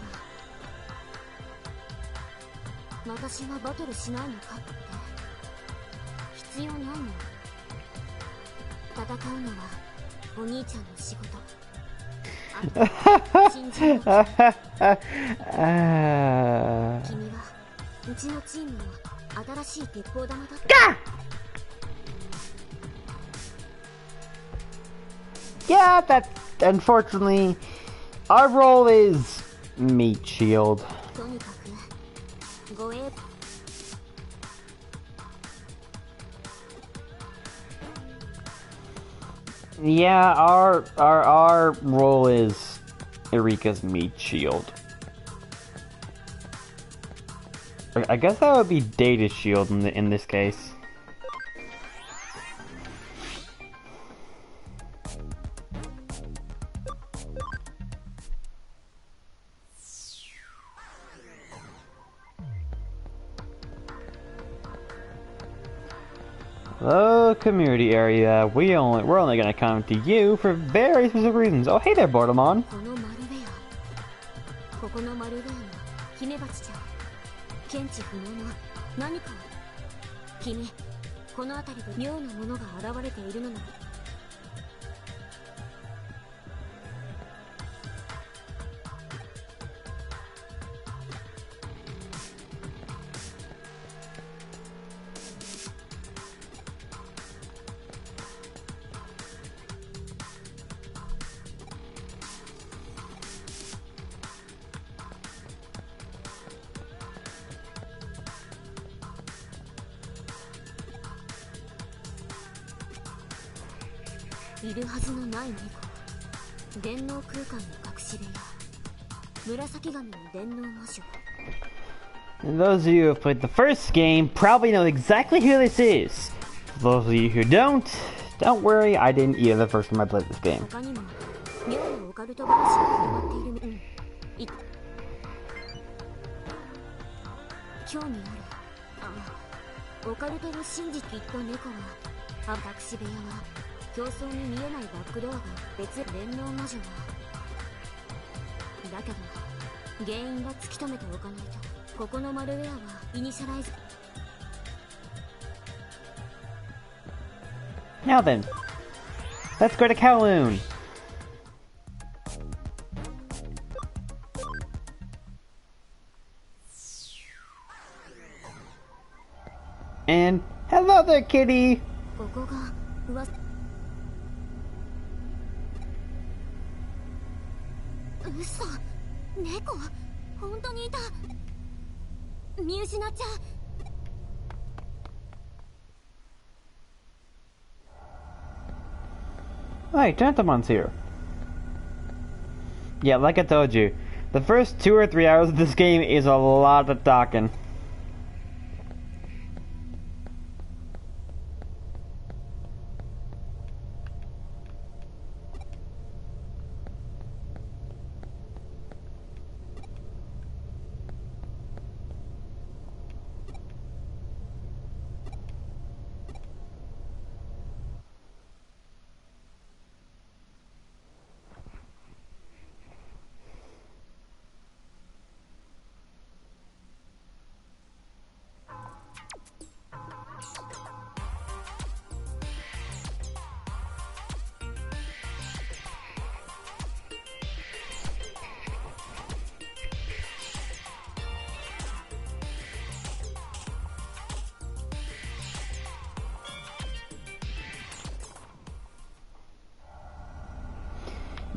ら、私はバトルしないのかって。必要ないの。戦うのはお兄ちゃんの仕事。信じる。君はうちのチームの新しい鉄砲玉だった。Yeah, that unfortunately, our role is meat shield. とにかく護衛。Yeah, our role is Erika's meat shield. I guess that would be Data's shield in this case. Oh, community area. We're only gonna come to you for very specific reasons. Oh, hey there, Bordelmon. ここのマルウェアの姫蜂ちゃん。検知不能の何かを。君、この辺りで妙なものが現れているのなら。いるはずのない猫。電脳空間の隠し部屋。紫髪の電脳魔女。And those of you who have played the first game probably know exactly who this is. For those of you who don't worry, I didn't either the first time I played this game. 他にも妙なオカルト話が広まっている。興味ある。オカルトの真実。きっと猫は隠し部屋は競争に見えないバックドアが別。電脳魔女はだけど原因は突き止めておかないと。ここのマルウェアはイニシャライズ。Now then, let's go to Kowloon. And hello there, kitty. ここが噂。嘘。猫。本当にいた。見失っちゃう。Hey, Gentleman's here. Yeah, like I told you, the first 2 or 3 hours of this game is a lot of talking.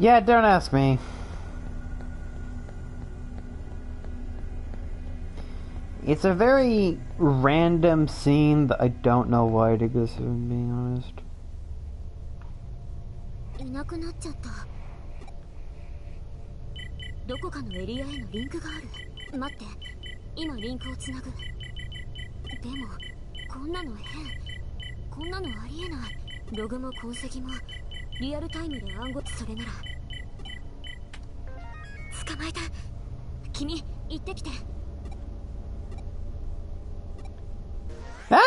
Yeah, don't ask me. It's a very random scene that I don't know why it exists, if I'm being honest. いなくなっちゃった。どこかのエリアへのリンクがある。待って、今リンクをつなぐ。でもこんなの変。こんなのありえない。ログも痕跡もリアルタイムで暗号。それなら捕まえた。君行ってきて。Ah!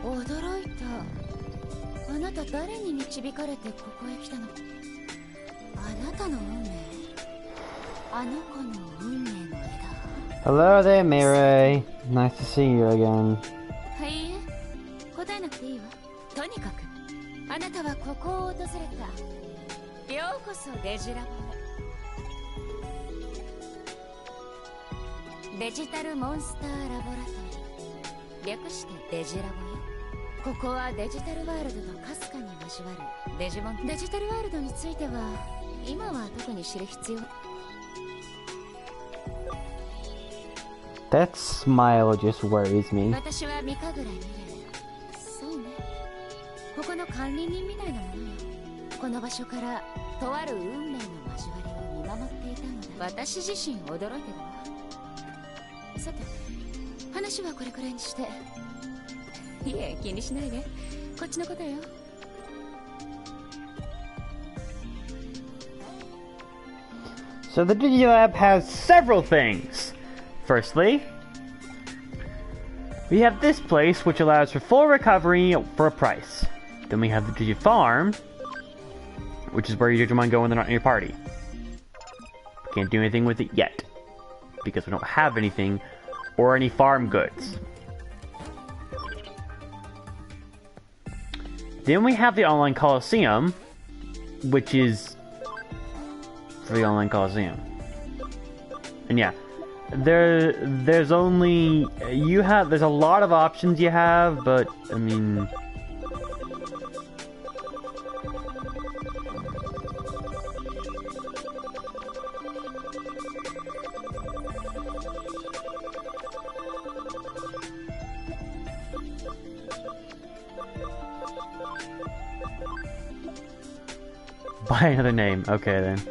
驚いた。あなた誰に導かれてここへ来たの？あなたの運命？あの子の運命の枝。Hello there, Mirai. Nice to see you again. はい、答えなくていいわ。とにかくあなたはここを訪れた。ようこそデジラボへ。デジタルモンスターラボラトリー、略してデジラボよ。ここはデジタルワールドとかすかに交わるデジモン。デジタルワールドについては今は特に知る必要。That smile just worries me. 私は三神楽ミレイ。そうね、ここの管理人みたいなものよ。この場所からとある運命の交わりを見守っていたのだ。私自身驚いてるわ。さて、話はこれくらいにして。いえ、気にしないで。こっちのことよ。So the Digilab has several things. Firstly, we have this place which allows for full recovery for a price. Then we have the Digifarm, which is where your Digimon go when they're not in your party. Can't do anything with it yet, because we don't have anything or any farm goods. Then we have the Online Coliseum, which is for the Online Coliseum. And yeah, there's only there's a lot of options you have, but I mean, buy another name. Okay then.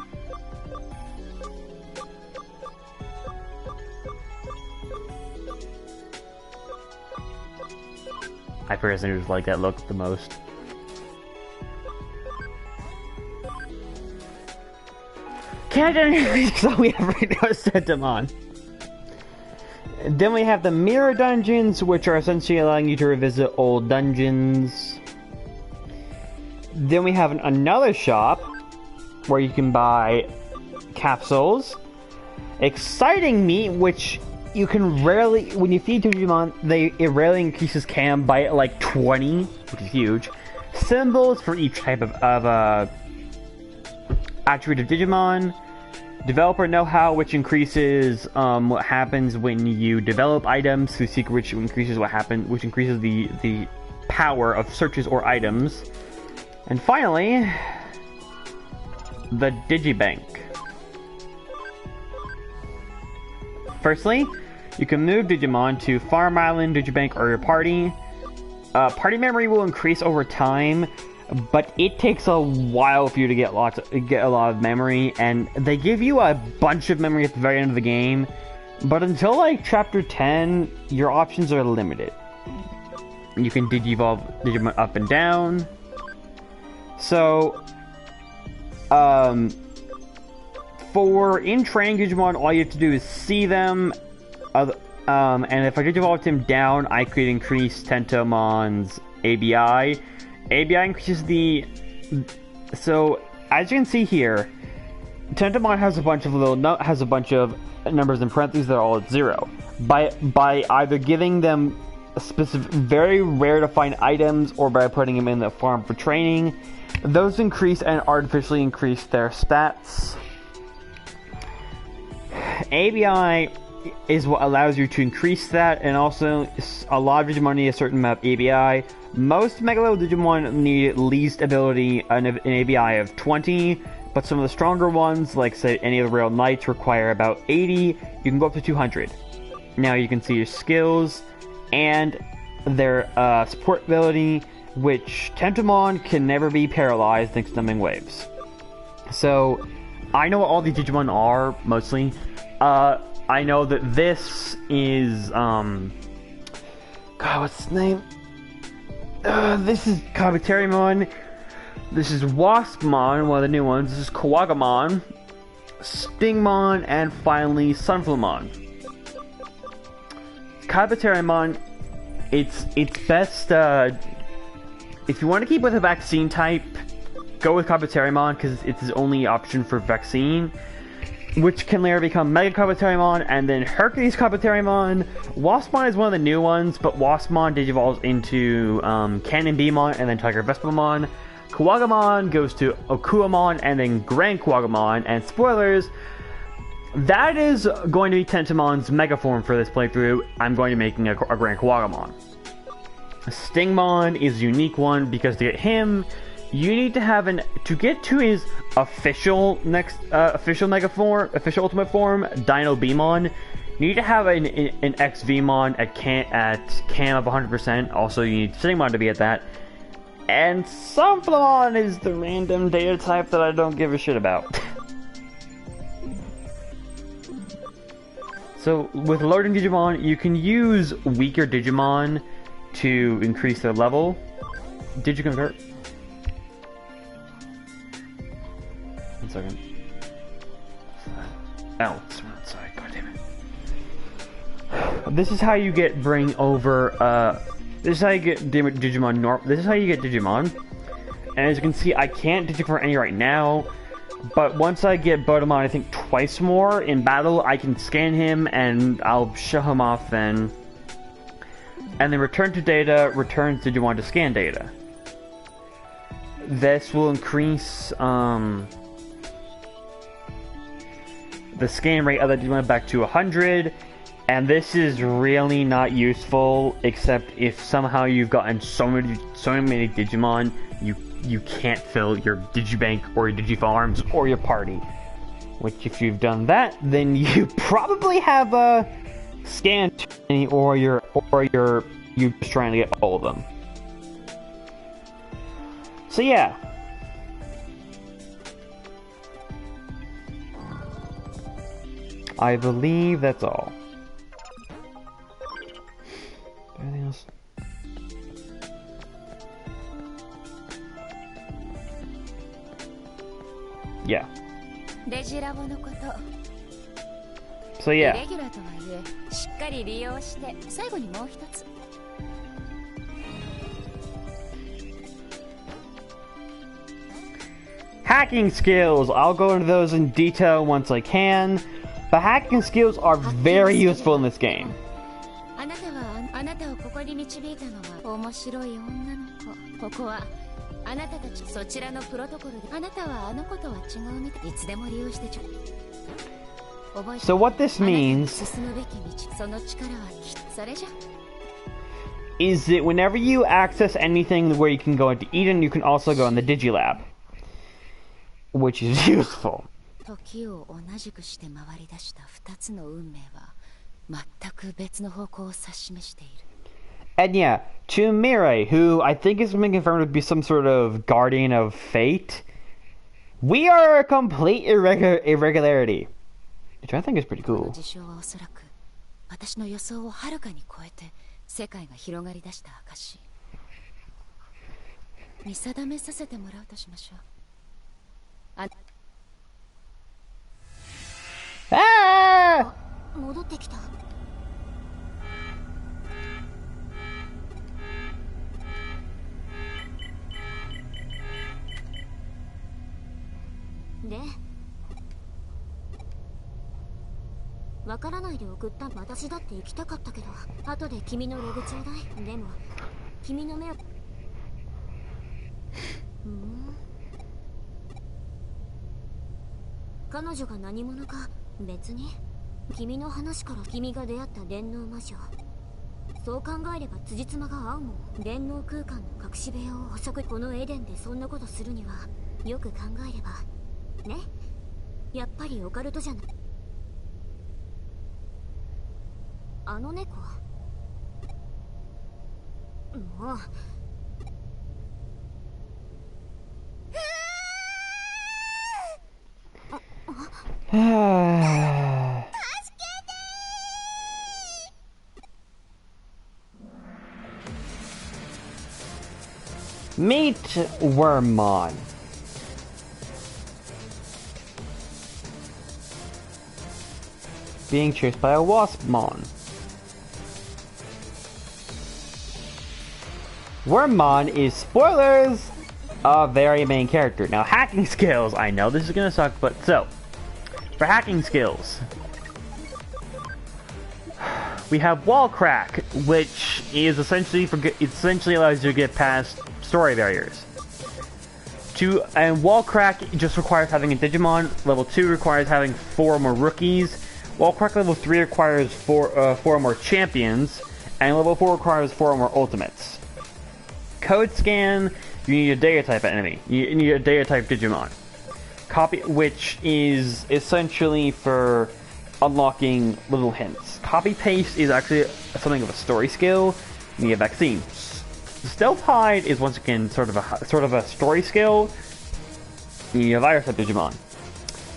I personally just like that look the most. Can't do anything because all we have right now is Sentimon. Then we have the mirror dungeons, which are essentially allowing you to revisit old dungeons. Then we have another shop where you can buy capsules, exciting meat, which you can rarely, when you feed Digimon, it rarely increases cam by like 20, which is huge. Symbols for each type of attribute of Digimon. Developer know-how, which increases what happens when you develop items. Through secret, which increases the power of searches or items. And finally, the Digibank. Firstly, you can move Digimon to Farm Island, Digibank, or your party. Party memory will increase over time, but it takes a while for you to get a lot of memory, and they give you a bunch of memory at the very end of the game. But until like chapter 10, your options are limited. You can Digivolve Digimon up and down. So, for in-training Digimon, all you have to do is see them, and if I Digivolved him down, I could increase Tentomon's ABI. ABI increases so, as you can see here, Tentomon has a bunch of numbers in parentheses that are all at 0. By either giving them specific, very rare to find items, or by putting them in the farm for training, those increase and artificially increase their stats. ABI is what allows you to increase that, and also a lot of Digimon need a certain amount of ABI. Most Mega level Digimon need at least ability an ABI of 20, but some of the stronger ones, like say any of the Rail Knights, require about 80. You can go up to 200. Now you can see your skills and their support ability, which Tentomon can never be paralyzed thanks to Numbing Waves. So, I know what all these Digimon are, mostly. I know that this is, God, what's his name? This is Kabuterimon. This is Waspmon, one of the new ones. This is Kawagamon, Stingmon, and finally Sunflowmon. Kabuterimon, it's best, if you want to keep with a vaccine type, go with Kabuterimon, because it's his only option for vaccine, which can later become Mega Kabuterimon, and then Hercules Kabuterimon. Waspmon is one of the new ones, but Waspmon digivolves into Cannon Beamon, and then Tiger Vespamon. Kawagamon goes to Okuamon, and then Grand Kawagamon, and spoilers, that is going to be Tentomon's Mega form for this playthrough. I'm going to be making a Grand Kawagamon. Stingmon is a unique one, because to get him, you need to have to get to his official Mega form, official Ultimate form, Dino Beamon, you need to have an XVmon at cam of 100%. Also, you need Stingmon to be at that. And Sunflowmon is the random data type that I don't give a shit about. So, with loading Digimon, you can use weaker Digimon to increase their level. Digiconvert. 1 second. Oh, it's outside. God damn it. This is how you bring over. This is how you get Digimon. This is how you get Digimon. And as you can see, I can't Digiconvert any right now. But once I get Bodemon, I think twice more in battle, I can scan him and I'll show him off then. And then return to data returns Digimon to scan data. This will increase the scan rate of the Digimon back to 100. And this is really not useful, except if somehow you've gotten so many Digimon, you can't fill your Digibank or your Digifarms or your party. Which, if you've done that, then you probably have a scan too many, or you're just trying to get all of them. So yeah. I believe that's all. Anything else? Yeah. So yeah. Hacking skills. I'll go into those in detail once I can. But hacking skills are very useful in this game. あなたはあなたをここに導いたのは面白い女の子。ここはあなたたちそちらのプロトコルであなたはあの子とは違うみたい。いつでも利用してちょ。So what this means 進むべき道その力はそれじゃ。is that whenever you access anything where you can go into Eden, you can also go in the Digilab, which is useful. 時を同じくして回り出した2つの運命は全く別の方向を指し示している。And yeah, to Mirai, who I think is been confirmed to be some sort of guardian of fate, we are a complete irregularity, which I think is pretty この cool. 事象はおそらく私の予想をはるかに超えて世界が広がり出した証。見定めさせてもらうとしましょう。Ah! 戻ってきた。でわからないで送った。私だって行きたかったけど、後で君のログちょうだい。でも君の目を彼女が何者か別に。君の話から君が出会った電脳魔女、そう考えれば辻褄が合うもん。電脳空間の隠し部屋を捕食。このエデンでそんなことするにはよく考えればね。やっぱりオカルトじゃない。あの猫はもうMeet Wormmon. Being chased by a Waspmon. Wormmon is, spoilers, a very main character. Now, hacking skills. I know this is gonna suck, but so, for hacking skills, we have Wall Crack, which is essentially allows you to get past story barriers. And Wall Crack just requires having a Digimon. Level 2 requires having 4 more rookies. Wall Crack level 3 requires 4 more champions, and level 4 requires 4 more ultimates. Code Scan, you need a Data type enemy. You need a Data type Digimon. Copy, which is essentially for unlocking little hints. Copy Paste is actually something of a story skill. You need a vaccine. Stealth Hide is once again sort of a story skill. You need a virus type Digimon.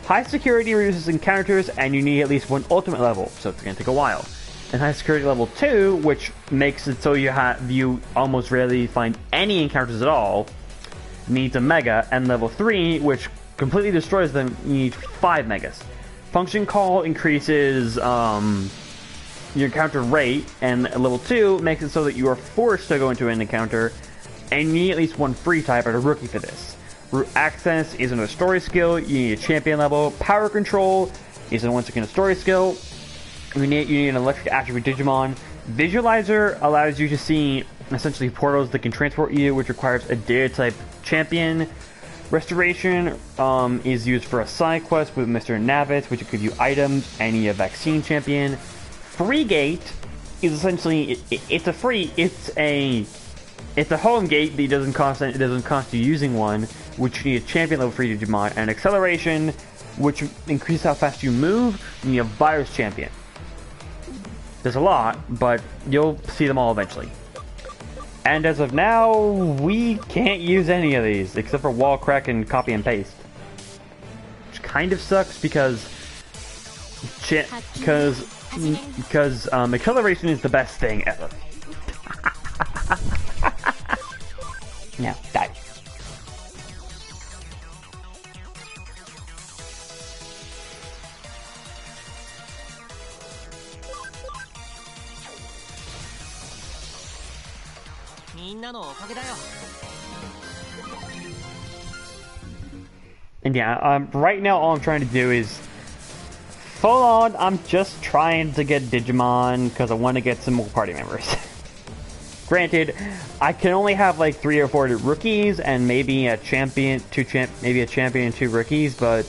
High security reduces encounters, and you need at least 1 ultimate level, so it's gonna take a while. And high security level 2, which makes it so you almost rarely find any encounters at all, needs a mega, and level 3, which completely destroys them, you need 5 megas. Function Call increases your encounter rate, and level 2 makes it so that you are forced to go into an encounter, and you need at least 1 free type at a rookie for this. Root Access is another story skill. You need a champion level. Power Control is once again a story skill. You need an electric attribute Digimon. Visualizer allows you to see essentially portals that can transport you, which requires a Data type champion. Restoration is used for a side quest with Mr. Navitz, which will give you items, and you need a vaccine champion. Free Gate is essentially it's a home gate that doesn't cost you using one, which you need a champion level 3 Digimon. And Acceleration, which increases how fast you move. You need a virus champion. There's a lot, but you'll see them all eventually. And as of now, we can't use any of these, except for Wall Crack and Copy and Paste. Which kind of sucks because Acceleration is the best thing ever. Now, die. And yeah, right now all I'm trying to do is full on. I'm just trying to get Digimon because I want to get some more party members. Granted, I can only have like 3 or 4 rookies and maybe a champion, maybe a champion and 2 rookies, but.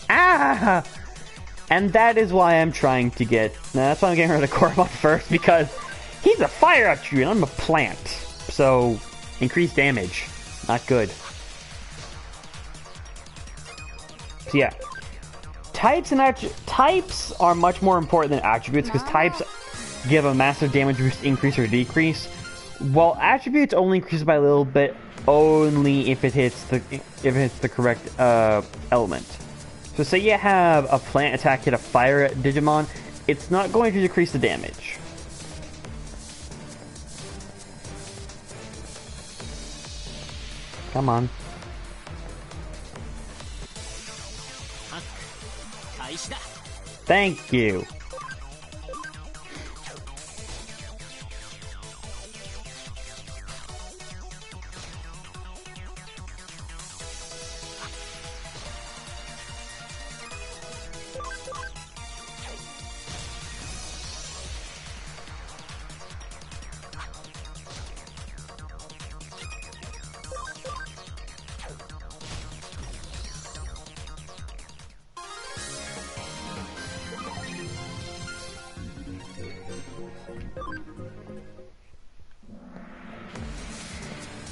Ah! And that is why I'm trying to get. That's why I'm getting rid of Koromon first, because he's a fire attribute and I'm a plant. So, increased damage. Not good. So yeah. Types are much more important than attributes, because types give a massive damage boost, increase or decrease, while attributes only increase by a little bit, only if it hits the correct element. So say you have a plant attack hit a fire Digimon, it's not going to decrease the damage. Come on. Thank you.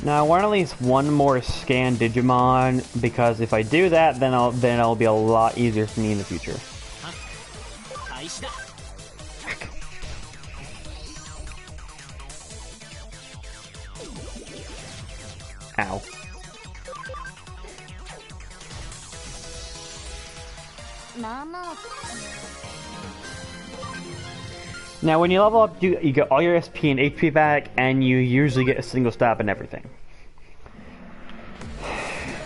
Now I want at least one more scan Digimon, because if I do that, then it'll be a lot easier for me in the future. Ow. Now, when you level up, you get all your SP and HP back, and you usually get a single stab and everything.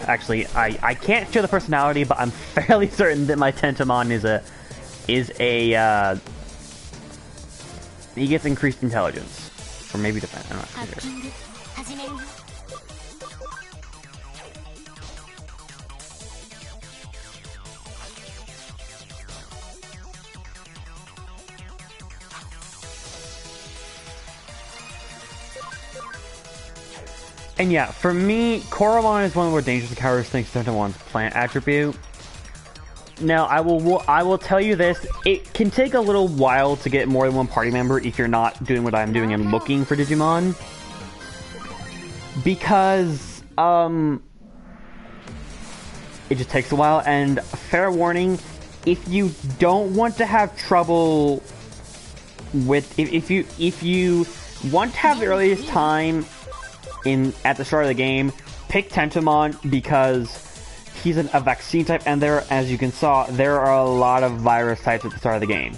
Actually, I can't show the personality, but I'm fairly certain that my Tentomon he gets increased intelligence, or maybe defense. I'm not sure. And yeah, for me, Koromon is one of the more dangerous and cowardly things to Tentomon's plant attribute. Now, I will tell you this, it can take a little while to get more than one party member if you're not doing what I'm doing and looking for Digimon. Because, it just takes a while, and fair warning, if you don't want to have trouble with, if you want to have the earliest time at the start of the game, pick Tentomon, because he's a vaccine type, and as you can saw, there are a lot of virus types at the start of the game.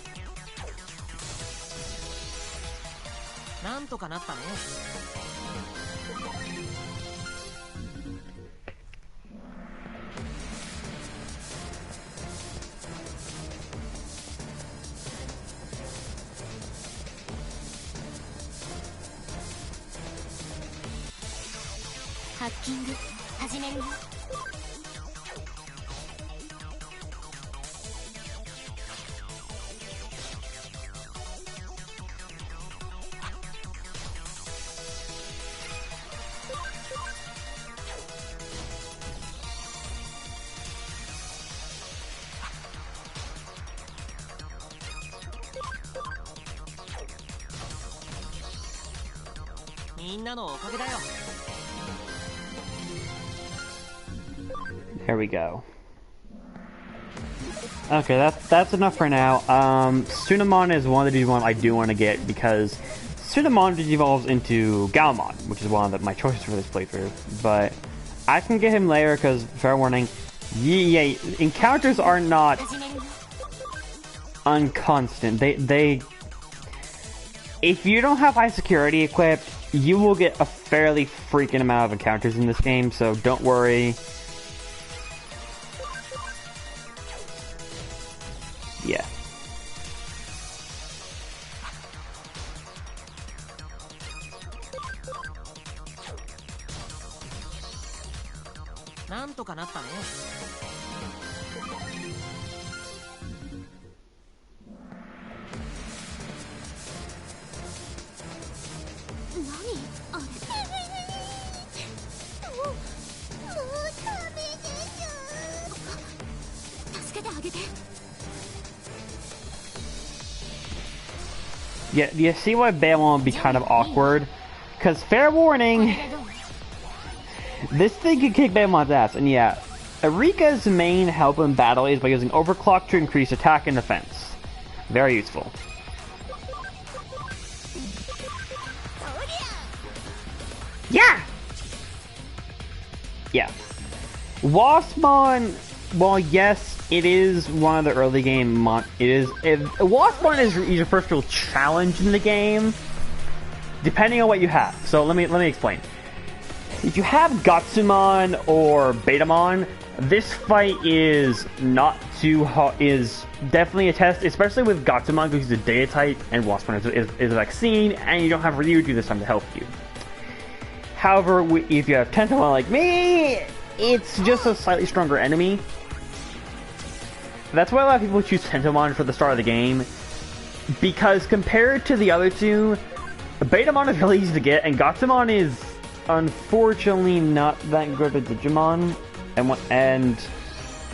There we go. Okay, that's enough for now. Tsunamon is one of the Digimon I do want to get, because Tsunamon evolves into Galmon, which is one of my choices for this playthrough. But I can get him later, because, fair warning, yeah, encounters are not unconstant. If you don't have high security equipped, you will get a fairly freaking amount of encounters in this game, so don't worry. Yeah. なんとかなったね。何あれ。もうダメでしょ。助けてあげて。Yeah, do you see why Balon would be kind of awkward? Because, fair warning, this thing can kick Balon's ass, and yeah, Erika's main help in battle is by using Overclock to increase attack and defense. Very useful. Yeah! Yeah. Waspmon, well, yes, it is one of the early game Waspmon is your first real challenge in the game, depending on what you have. So let me explain. If you have Gatsumon or Betamon, this fight is not too hard. Is definitely a test, especially with Gatsumon because he's a Data type and Waspmon is a vaccine, and you don't have Ryuju this time to help you. However, if you have Tentomon like me, it's just a slightly stronger enemy. That's why a lot of people choose Tentomon for the start of the game, because compared to the other two, Betamon is really easy to get, and Gatsumon is unfortunately not that good at Digimon, and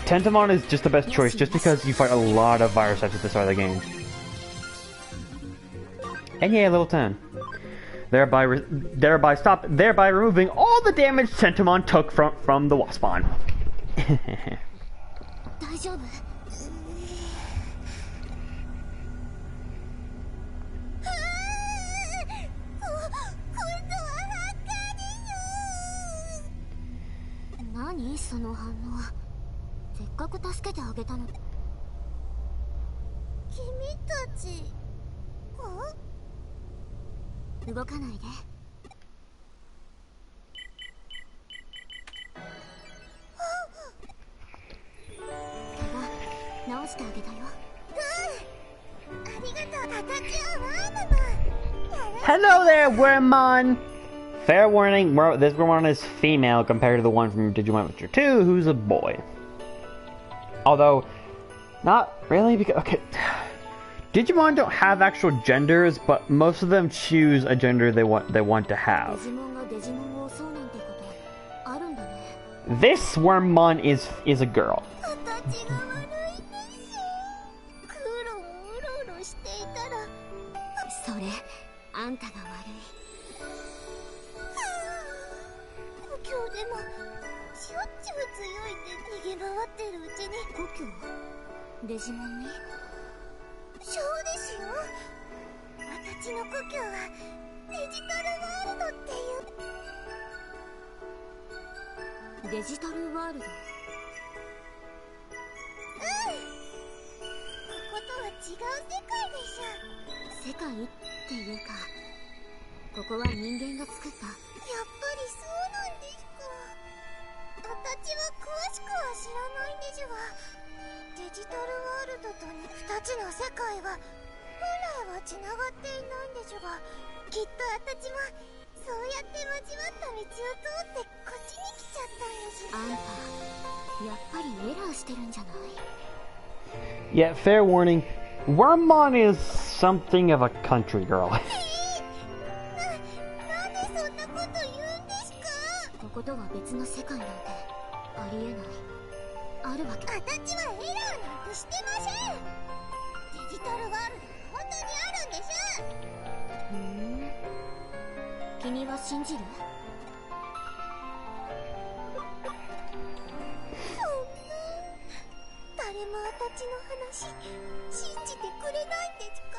Tentomon is just the best choice, just because you fight a lot of virus types at the start of the game. And yeah, level 10. Thereby removing all the damage Tentomon took from the Waspmon. 大丈夫。何その反応。せっかく助けてあげたの。君たち動かないで。怪我治してあげたよ。ありがとう。形はワームマン。Hello there, Wormmon! Fair warning, this Wormmon is female compared to the one from Digimon Adventure 2, who's a boy. Although, not really, because, okay, Digimon don't have actual genders, but most of them choose a gender they want to have. This Wormmon is a girl. それあんたが悪い。故郷でもしょっちゅう強いって逃げ回ってるうちに。故郷？デジモンに？そうですよ。私の故郷はデジタルワールドっていう。デジタルワールド？こことは違う世界でしょ。世界っていうか、ここは人間が作った。やっぱりそうなんですか。私は詳しくは知らないんですが、デジタルワールドと2つの世界は本来はつながっていないんですが、きっと私もそうやって交わった道を通ってこっちに来ちゃったんです。あんたやっぱりエラーしてるんじゃない？ Yeah, fair warning, Wormmon is something of a country girl. なんでそんなこと言うんですか？こことは別の世界なんてありえない。あるわけ。私はエラーなんてしてません。デジタルワールドは本当にあるんです。君は信じる？誰も私の話信じてくれないんですか？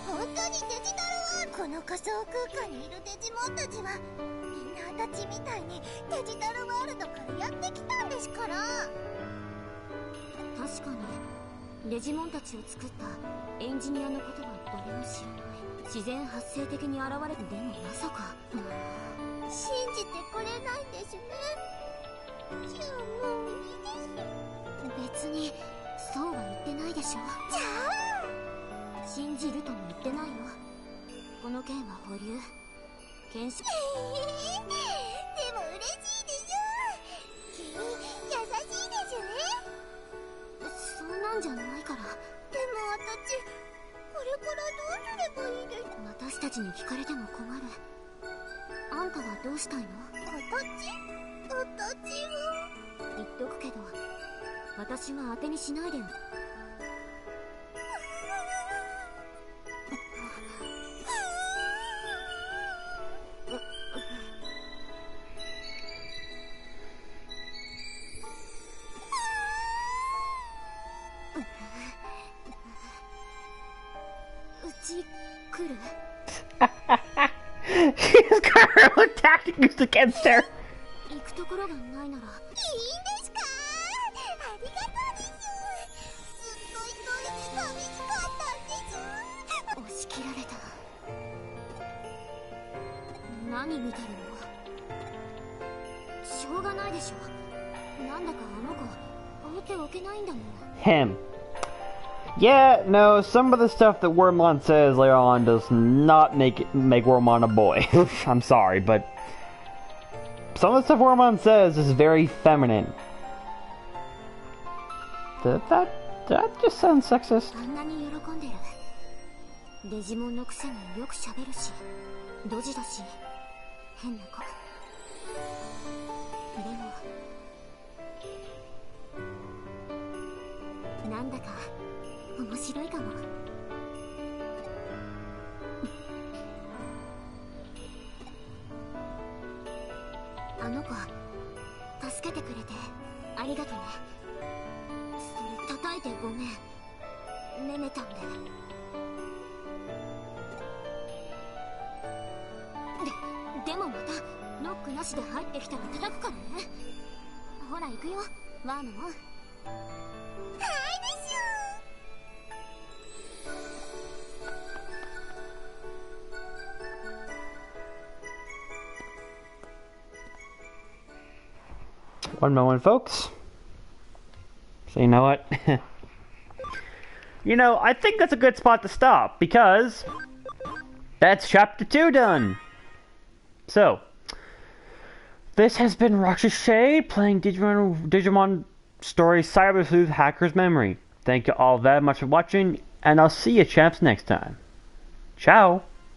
本当にデジタルワールド、この仮想空間にいるデジモンたちはみんな私みたいにデジタルワールドからやってきたんですから。確かにデジモンたちを作ったエンジニアのことは誰も知らない。自然発生的に現れて、でもまさか信じてくれないんですね。じゃあもういいです。別にそうは言ってないでしょ。じゃあ信じるとも言ってないよ。この件は保留。検証でも嬉しいでしょ。私これからどうすればいいです？私たちに聞かれても困る。あんたはどうしたいの？私は言っとくけど、私は当てにしないでよ。うち来る？ She's got her own tactics against her. 行くところがないなら。いいんですか？ありがとうです。ずっと一人で寂しかったんです。押し切られた。何見てるの？しょうがないでしょ。なんだかあの子放っておけないんだもん。 Him. Yeah, no, some of the stuff that Wormmon says later on does not make Wormmon a boy. I'm sorry, but some of the stuff Wormmon says is very feminine. Did that just sound sexist? あんなに喜んでる。デジモンのくせによく喋るし、ドジだし、変な子。でもなんだか面白いかも。あの子助けてくれてありがとね。それ叩いてごめん。めめたんで。でもまたノックなしで入ってきたら叩くからね。ほら行くよ、ワームも。はいですよ。One moment, folks. So you know what? You know, I think that's a good spot to stop, because that's chapter 2 done. So, this has been Roxas Shade playing Digimon Story Cyber Sleuth Hacker's Memory. Thank you all very much for watching, and I'll see you chaps next time. Ciao!